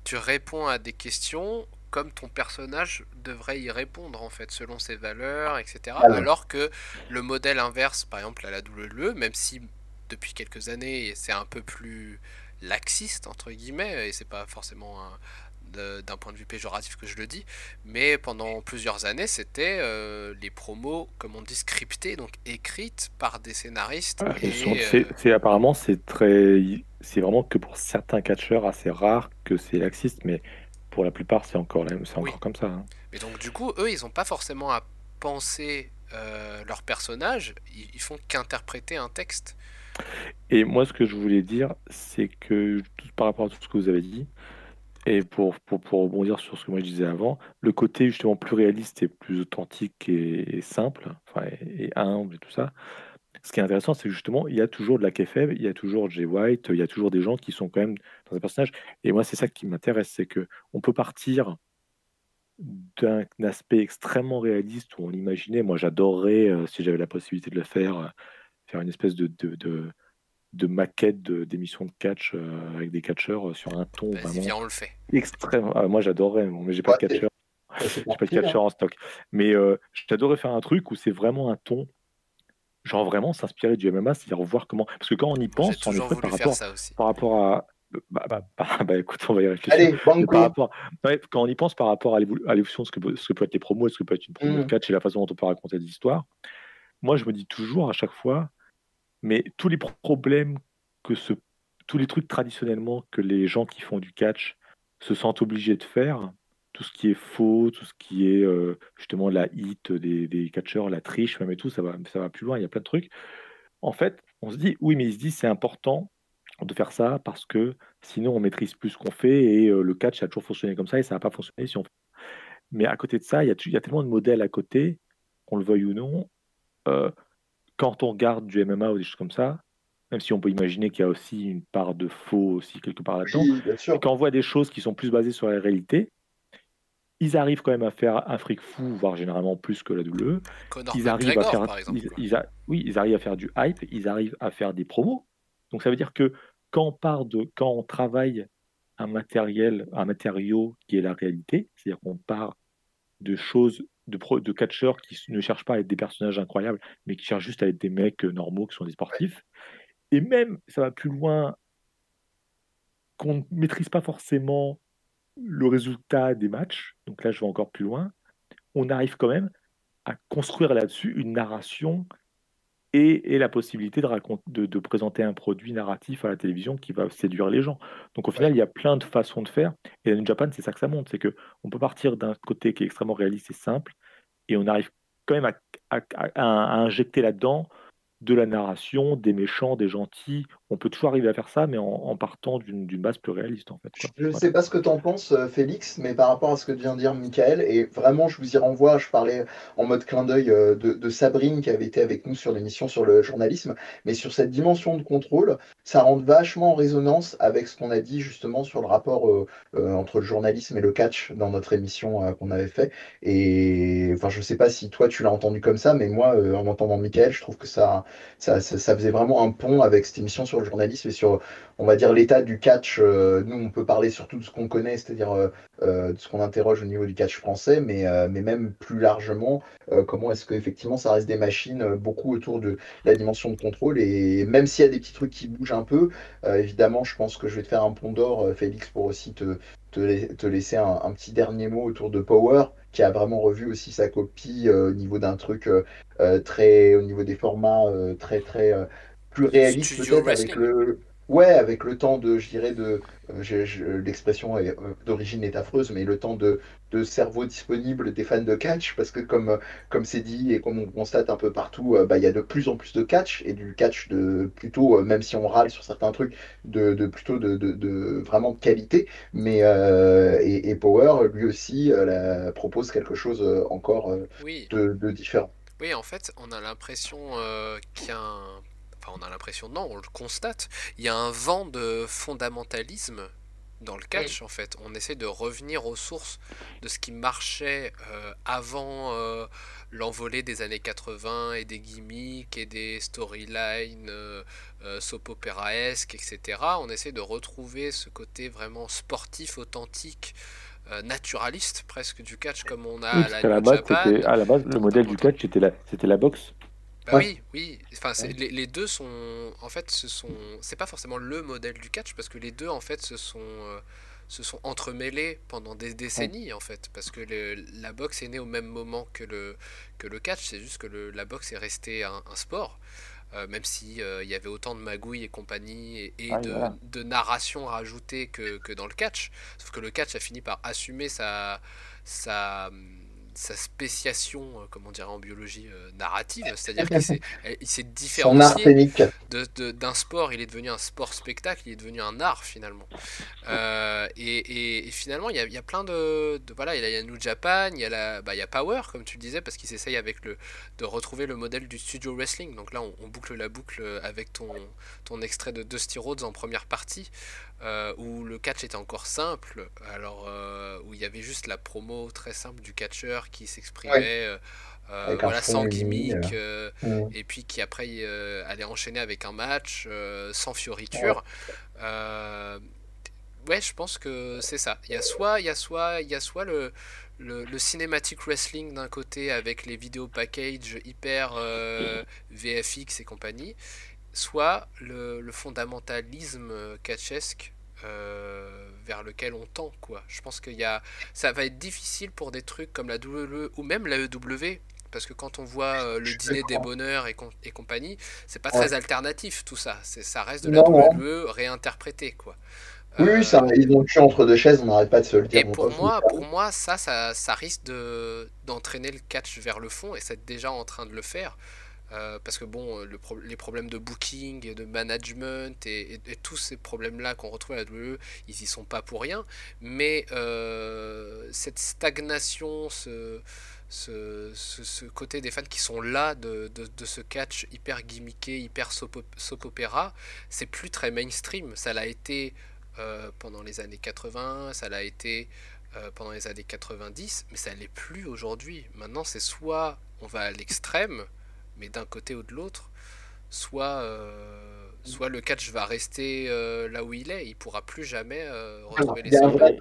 Tu réponds à des questions comme ton personnage devrait y répondre en fait, selon ses valeurs, etc. Alors, Alors que le modèle inverse, par exemple à la WWE, même si depuis quelques années c'est un peu plus laxiste entre guillemets, et c'est pas forcément d'un point de vue péjoratif que je le dis, mais pendant plusieurs années, c'était les promos, comme on dit, scriptées, donc écrites par des scénaristes. Apparemment, c'est vraiment que pour certains catcheurs assez rares que c'est laxiste, mais pour la plupart, c'est encore Oui. comme ça. Hein. Mais donc du coup, eux, ils n'ont pas forcément à penser leur personnage, ils font qu'interpréter un texte. Et moi, ce que je voulais dire, c'est que par rapport à tout ce que vous avez dit, et pour rebondir sur ce que moi je disais avant, le côté justement plus réaliste et plus authentique et simple, enfin, et humble et tout ça, ce qui est intéressant, c'est que justement, il y a toujours de la kayfabe, il y a toujours Jay White, il y a toujours des gens qui sont quand même dans un personnage. Et moi, c'est ça qui m'intéresse, c'est que on peut partir d'un aspect extrêmement réaliste où on imaginait, moi j'adorerais, si j'avais la possibilité de le faire, faire une espèce de maquette d'émissions de catch avec des catcheurs sur un ton Vas-y, vraiment viens, on le fait. extrême. Ah, moi j'adorerais, mais j'ai pas de ouais, catcheur, c'est j'ai pas de parti, hein. catcheur en stock. Mais j'adorerais faire un truc où c'est vraiment un ton, genre vraiment s'inspirer du MMA, c'est-à-dire voir comment. Parce que quand on y J'ai pense, en toujours effet, voulu faire ça aussi. par rapport à. Écoute, on va y réfléchir. Allez, Mais par banco. rapport, ouais, quand on y pense par rapport à à l'évolution de ce que peut être les promos, ce que peut être une promo de Mmh. catch et la façon dont on peut raconter des histoires, moi je me dis toujours à chaque fois, mais tous les problèmes que tous les trucs traditionnellement que les gens qui font du catch se sentent obligés de faire, tout ce qui est faux, tout ce qui est justement la hit des catcheurs, la triche même et tout, ça va plus loin, il y a plein de trucs. En fait, on se dit, oui, mais ils se disent c'est important de faire ça parce que sinon on maîtrise plus ce qu'on fait et le catch a toujours fonctionné comme ça et ça n'a pas fonctionné si on. Mais à côté de ça, il y a tellement de modèles à côté, qu'on le veuille ou non. euh, Quand on regarde du MMA ou des choses comme ça, même si on peut imaginer qu'il y a aussi une part de faux aussi quelque part là-dedans, Oui, bien mais sûr. quand on voit des choses qui sont plus basées sur la réalité, Ils arrivent quand même à faire un fric fou, voire généralement plus que la WWE. Conor Ils arrivent à McGregor, faire par exemple. oui, ils arrivent à faire du hype, ils arrivent à faire des promos. Donc ça veut dire que quand on travaille un matériau qui est la réalité, c'est-à-dire qu'on part de choses, de catcheurs qui ne cherchent pas à être des personnages incroyables, mais qui cherchent juste à être des mecs normaux, qui sont des sportifs. Et même, ça va plus loin, qu'on ne maîtrise pas forcément le résultat des matchs. Donc là, je vais encore plus loin. On arrive quand même à construire là-dessus une narration et la possibilité de présenter un produit narratif à la télévision qui va séduire les gens. Donc au final, il y a plein de façons de faire. Et la New Japan, c'est ça que ça montre, c'est qu'on peut partir d'un côté qui est extrêmement réaliste et simple, et on arrive quand même à injecter là-dedans de la narration, des méchants, des gentils. On peut toujours arriver à faire ça, mais en partant d'une base plus réaliste, en fait, quoi. Je ne Voilà. sais pas ce que tu en penses, Félix, mais par rapport à ce que vient de dire Michael, et vraiment, je vous y renvoie, je parlais en mode clin d'œil de Sabrine qui avait été avec nous sur l'émission sur le journalisme, mais sur cette dimension de contrôle, ça rentre vachement en résonance avec ce qu'on a dit justement sur le rapport entre le journalisme et le catch dans notre émission qu'on avait fait. Et enfin, je ne sais pas si toi tu l'as entendu comme ça, mais moi, en entendant Michael, je trouve que ça faisait vraiment un pont avec cette émission sur le journalisme et sur, on va dire, l'état du catch. Nous, on peut parler surtout de ce qu'on connaît, c'est-à-dire de ce qu'on interroge au niveau du catch français, mais même plus largement, comment est-ce qu'effectivement ça reste des machines beaucoup autour de la dimension de contrôle. Et même s'il y a des petits trucs qui bougent un peu, évidemment, je pense que je vais te faire un pont d'or, Félix, pour aussi te laisser un petit dernier mot autour de Power, qui a vraiment revu aussi sa copie au niveau d'un truc au niveau des formats plus réalistes Studio peut-être avec Wrestling. avec le temps de, je dirais, l'expression d'origine est affreuse, mais le temps de cerveau disponible des fans de catch, parce que comme c'est dit et comme on constate un peu partout, il y a de plus en plus de catch, et du catch de plutôt, même si on râle sur certains trucs, plutôt de vraiment de qualité, et Power, lui aussi, propose quelque chose encore Oui, de différent. oui, en fait, on a l'impression qu'il y a un... Enfin, on a l'impression, non, on le constate. Il y a un vent de fondamentalisme dans le catch, en fait. On essaie de revenir aux sources de ce qui marchait avant l'envolée des années 80 et des gimmicks et des storylines soap opéraesques, etc. On essaie de retrouver ce côté vraiment sportif, authentique, naturaliste presque du catch comme on a Oui, à parce la qu'à la New base, Japan. à la base, le modèle du catch, c'était la boxe. Bah Ouais. oui, oui. Enfin, les deux sont, en fait, c'est pas forcément le modèle du catch parce que les deux, en fait, se sont entremêlés pendant des décennies, en fait, parce que la boxe est née au même moment que le catch. C'est juste que la boxe est restée un sport, même si il y avait autant de magouilles et compagnie et Voilà. de narration rajoutée que dans le catch. Sauf que le catch a fini par assumer sa sa spéciation, comme on dirait en biologie, narrative, c'est-à-dire il s'est Son art différencié scénique. d'un sport, il est devenu un sport spectacle, il est devenu un art finalement. Et finalement, il y a plein voilà, il y a New Japan, il y a Power, comme tu le disais, parce qu'ils essayent de retrouver le modèle du studio wrestling. Donc là, on boucle la boucle avec ton extrait de Dusty Rhodes en première partie. Où le catch était encore simple, alors où il y avait juste la promo très simple du catcheur qui s'exprimait Avec un voilà, fond sans uni. gimmick, Mm. et puis qui après allait enchaîner avec un match sans fioriture. Ouais, je pense que c'est ça. Il y a soit le cinematic wrestling d'un côté avec les vidéos package hyper VFX et compagnie, soit le fondamentalisme catchesque vers lequel on tend, quoi. Je pense ça va être difficile pour des trucs comme la WWE ou même la EW, parce que quand on voit le dîner des bonheurs et compagnie, c'est pas très alternatif tout ça. Ça reste de la Non, non. WWE réinterprétée, quoi. Oui, ils ont le cul entre deux chaises, on n'arrête pas de se le dire. Et pour moi, ça risque d'entraîner le catch vers le fond, et c'est déjà en train de le faire. Parce que bon, les problèmes de booking et de management et tous ces problèmes-là qu'on retrouve à la WWE, ils y sont pas pour rien. Mais cette stagnation, ce côté des fans qui sont là de ce catch hyper gimmické, hyper soap opéra, c'est plus très mainstream. Ça l'a été pendant les années 80, ça l'a été pendant les années 90, mais ça l'est plus aujourd'hui. Maintenant, c'est soit on va à l'extrême, mais d'un côté ou de l'autre, soit le catch va rester là où il est, il pourra plus jamais retrouver les Il y a un sommets. vrai,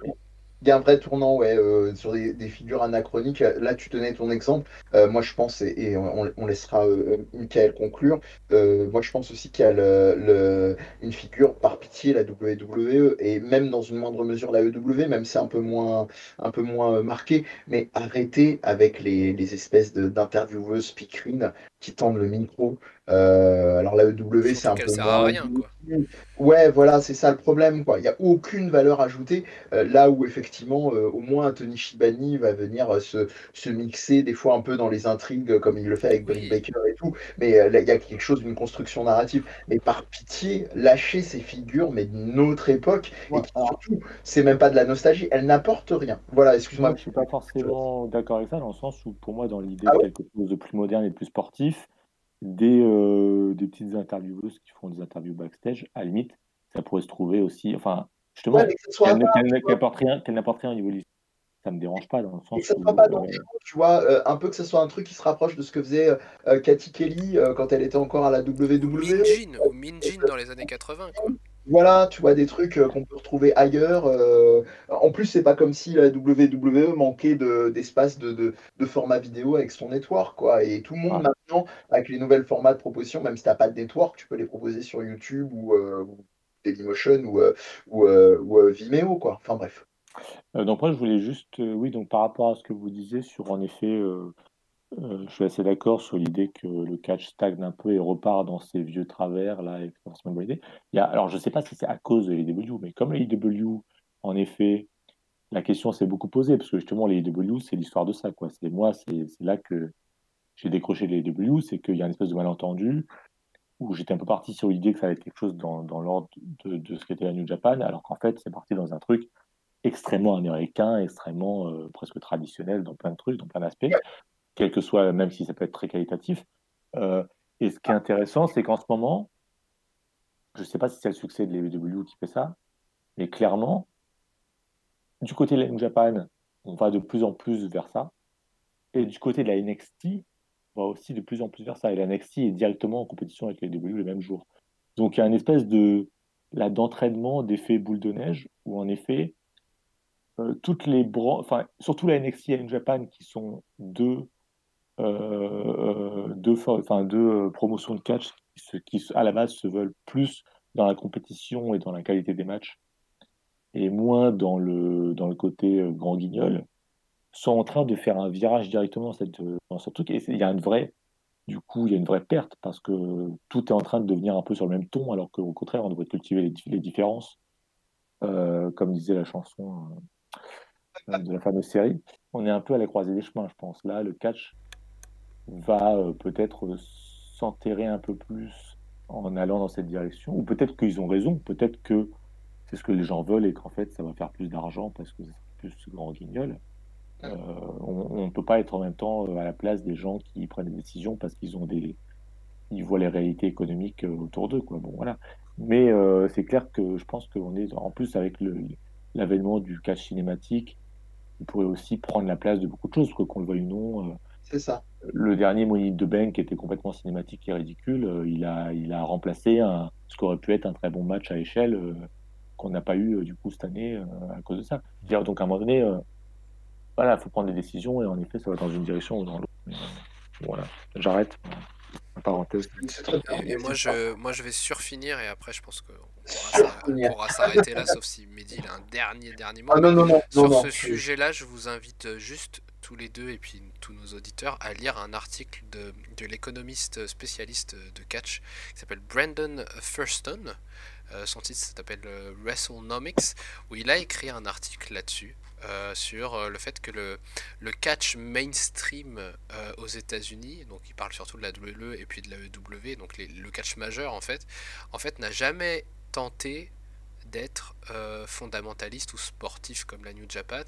il y a un vrai tournant, ouais, sur des figures anachroniques. Là, tu tenais ton exemple. Moi, je pense, et on laissera Michael conclure. Moi, je pense aussi qu'il y a une figure, par pitié, la WWE, et même dans une moindre mesure la EW, même si c'est un peu moins marqué, mais arrêtez avec les espèces d'intervieweuses speakerines qui tendent le micro. Alors, la EW, c'est Surtout un qu'elle peu sert à moins. rien, quoi. Ouais, voilà, c'est ça le problème, quoi. Il n'y a aucune valeur ajoutée, là où effectivement, au moins Tony Shibani va venir se mixer des fois un peu dans les intrigues, comme il le fait avec Britt Oui, Baker et tout, mais là, il y a quelque chose d'une construction narrative. Mais par pitié, lâchez ces figures, mais d'une autre époque, et Ouais, qui alors, surtout, c'est même pas de la nostalgie, elles n'apportent rien. Voilà, moi, excuse-moi. je suis pas forcément d'accord avec ça, dans le sens où, pour moi, dans l'idée Ah de ouais? quelque chose de plus moderne et de plus sportif, des petites intervieweuses qui font des interviews backstage, à la limite, ça pourrait se trouver aussi, enfin, Ouais, mais justement, que ce soit pas, qu'elle n'apporte rien au niveau lycée. Ça me dérange pas, dans le et que sens ça soit où, pas dans tes goûts, tu vois, un peu que ce soit un truc qui se rapproche de ce que faisait Cathy Kelly quand elle était encore à la WWE. Ou Minjin dans les années 80, quoi. Voilà, tu vois, des trucs qu'on peut retrouver ailleurs. En plus, c'est pas comme si la WWE manquait d'espace de format vidéo avec son network, quoi. Et tout le monde ah, maintenant, avec les nouvelles formats de proposition, même si t'as pas de network, tu peux les proposer sur YouTube ou Dailymotion ou Vimeo, quoi. Enfin bref. donc moi, je voulais juste, oui, donc par rapport à ce que vous disiez sur, en effet, je suis assez d'accord sur l'idée que le catch stagne un peu et repart dans ses vieux travers, là, avec Force Blade. Alors, je sais pas si c'est à cause de l'AEW, mais comme l'AEW, en effet, la question s'est beaucoup posée, parce que justement, l'AEW, c'est l'histoire de ça, quoi. C'est là que j'ai décroché l'AEW, c'est qu'il y a une espèce de malentendu, où j'étais un peu parti sur l'idée que ça allait être quelque chose dans l'ordre de ce qu'était la New Japan, alors qu'en fait, c'est parti dans un truc extrêmement américain, extrêmement presque traditionnel dans plein de trucs, dans plein d'aspects, quel que soit, même si ça peut être très qualitatif. Euh, et ce qui est intéressant, c'est qu'en ce moment, je ne sais pas si c'est le succès de l'AEW qui fait ça, mais clairement, du côté de la New Japan, on va de plus en plus vers ça. Et du côté de la NXT, on va aussi de plus en plus vers ça. Et la NXT est directement en compétition avec la AEW le même jour. Donc il y a une espèce d'entraînement d'effet boule de neige, où en effet, toutes les enfin, surtout la NXT et la New Japan, qui sont deux promotions de catch qui, à la base, se veulent plus dans la compétition et dans la qualité des matchs, et moins dans le côté grand guignol, sont en train de faire un virage directement dans ce truc. Et il y a du coup, il y a une vraie perte, parce que tout est en train de devenir un peu sur le même ton, alors qu'au contraire, on devrait cultiver les différences, comme disait la chanson de la fameuse série. On est un peu à la croisée des chemins, je pense. Là, le catch va peut-être s'enterrer un peu plus en allant dans cette direction. Ou peut-être qu'ils ont raison, peut-être que c'est ce que les gens veulent et qu'en fait ça va faire plus d'argent parce que c'est plus grand guignol. On ne peut pas être en même temps à la place des gens qui prennent des décisions parce ils voient les réalités économiques autour d'eux, quoi. Bon, voilà. Mais c'est clair que je pense qu'on est en plus avec l'avènement du catch cinématique, il pourrait aussi prendre la place de beaucoup de choses, parce que qu'on le veuille ou non. C'est ça. Le dernier Money in the Bank, qui était complètement cinématique et ridicule, il a remplacé ce qu'aurait pu être un très bon match à échelle qu'on n'a pas eu du coup cette année à cause de ça. Je veux dire, donc à un moment donné, voilà, il faut prendre des décisions et en effet, ça va dans une direction ou dans l'autre. Voilà, j'arrête. Parenthèse. C'est très bien. Et moi, je vais surfinir et après, je pense qu'on Surfinir. pourra s'arrêter là, sauf si Mehdi il a un dernier mot. Ah non, non, non, Sur non, ce non. sujet-là, je vous invite juste tous les deux et puis tous nos auditeurs à lire un article de l'économiste spécialiste de catch qui s'appelle Brandon Thurston. Son titre s'appelle WrestleNomics, où il a écrit un article là-dessus. Sur le fait que le catch mainstream aux États-Unis, donc il parle surtout de la WWE et puis de la EW, donc le catch majeur en fait n'a jamais tenté d'être fondamentaliste ou sportif comme la New Japan.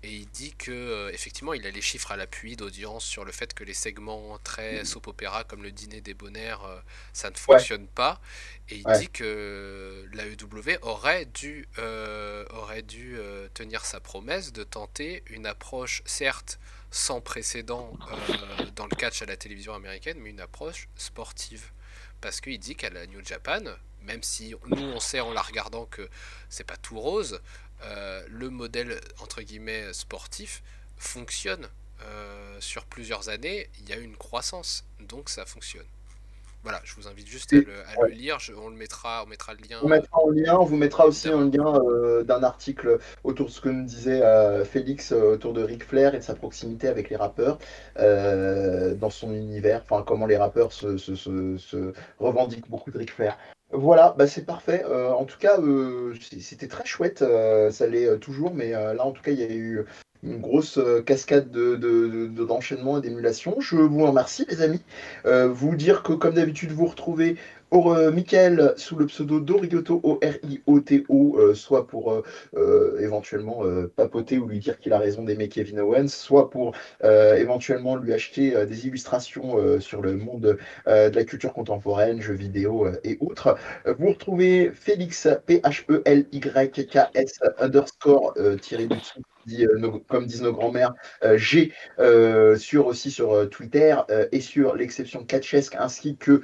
Et il dit que effectivement il a les chiffres à l'appui d'audience sur le fait que les segments très soap opéra comme le dîner des bonheurs ça ne fonctionne pas. Et il dit que l'AEW aurait dû tenir sa promesse de tenter une approche, certes sans précédent dans le catch à la télévision américaine, mais une approche sportive. Parce qu'il dit qu'à la New Japan, même si nous on sait en la regardant que c'est pas tout rose, le modèle entre guillemets sportif fonctionne sur plusieurs années, il y a une croissance, donc ça fonctionne. Voilà, je vous invite juste à le lire, on mettra le lien. On mettra en lien, on vous mettra aussi un lien d'un article autour de ce que nous disait Félix autour de Ric Flair et de sa proximité avec les rappeurs dans son univers, enfin comment les rappeurs se revendiquent beaucoup de Ric Flair. Voilà, bah c'est parfait. En tout cas, c'était très chouette, ça l'est toujours, mais là en tout cas il y a eu une grosse cascade d'enchaînement et d'émulation. Je vous remercie les amis. Vous dire que comme d'habitude vous retrouvez Mickaël sous le pseudo d'Orioto, O-R-I-O-T-O, soit pour éventuellement papoter ou lui dire qu'il a raison d'aimer Kevin Owens, soit pour éventuellement lui acheter des illustrations sur le monde de la culture contemporaine, jeux vidéo et autres. Vous retrouvez Félix, P-H-E-L-Y-K-S _tiré du dessous, comme disent nos grands-mères, G aussi sur Twitter et sur l'exception catchesque ainsi que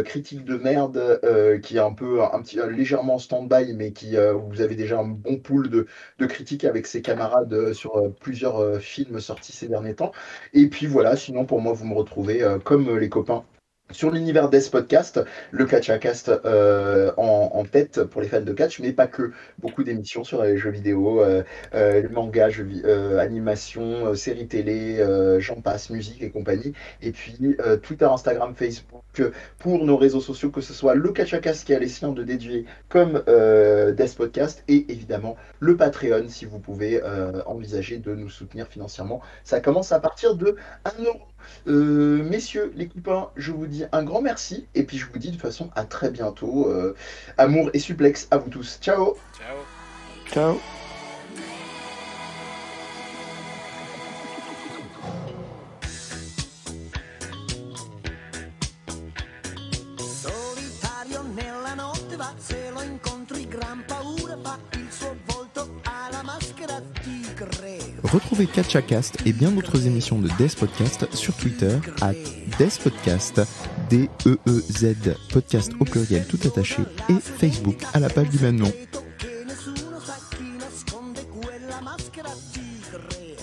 critique de merde qui est légèrement en stand-by mais qui vous avez déjà un bon pool de critiques avec ses camarades sur plusieurs films sortis ces derniers temps. Et puis voilà, sinon pour moi vous me retrouvez comme les copains sur l'univers Death Podcast, le Catchacast en tête pour les fans de catch, mais pas que. Beaucoup d'émissions sur les jeux vidéo, le manga, animation, séries télé, j'en passe, musique et compagnie. Et puis Twitter, Instagram, Facebook pour nos réseaux sociaux, que ce soit le Catchacast qui a les siens de dédié comme Death Podcast et évidemment le Patreon si vous pouvez envisager de nous soutenir financièrement. Ça commence à partir de 1€. Messieurs les copains, je vous dis un grand merci et puis je vous dis de toute façon à très bientôt. Amour et suplex à vous tous. Ciao. Ciao. Solitario nella notte va, se lo incontri gran paura fa, il suo volto ha la maschera tigre. Retrouvez Catchacast et bien d'autres émissions de Death Podcast sur Twitter @DeathPodcast, DEEZ podcast au pluriel tout attaché, et Facebook à la page du même nom. Che nessuno sa chi nasconde quella maschera tigre.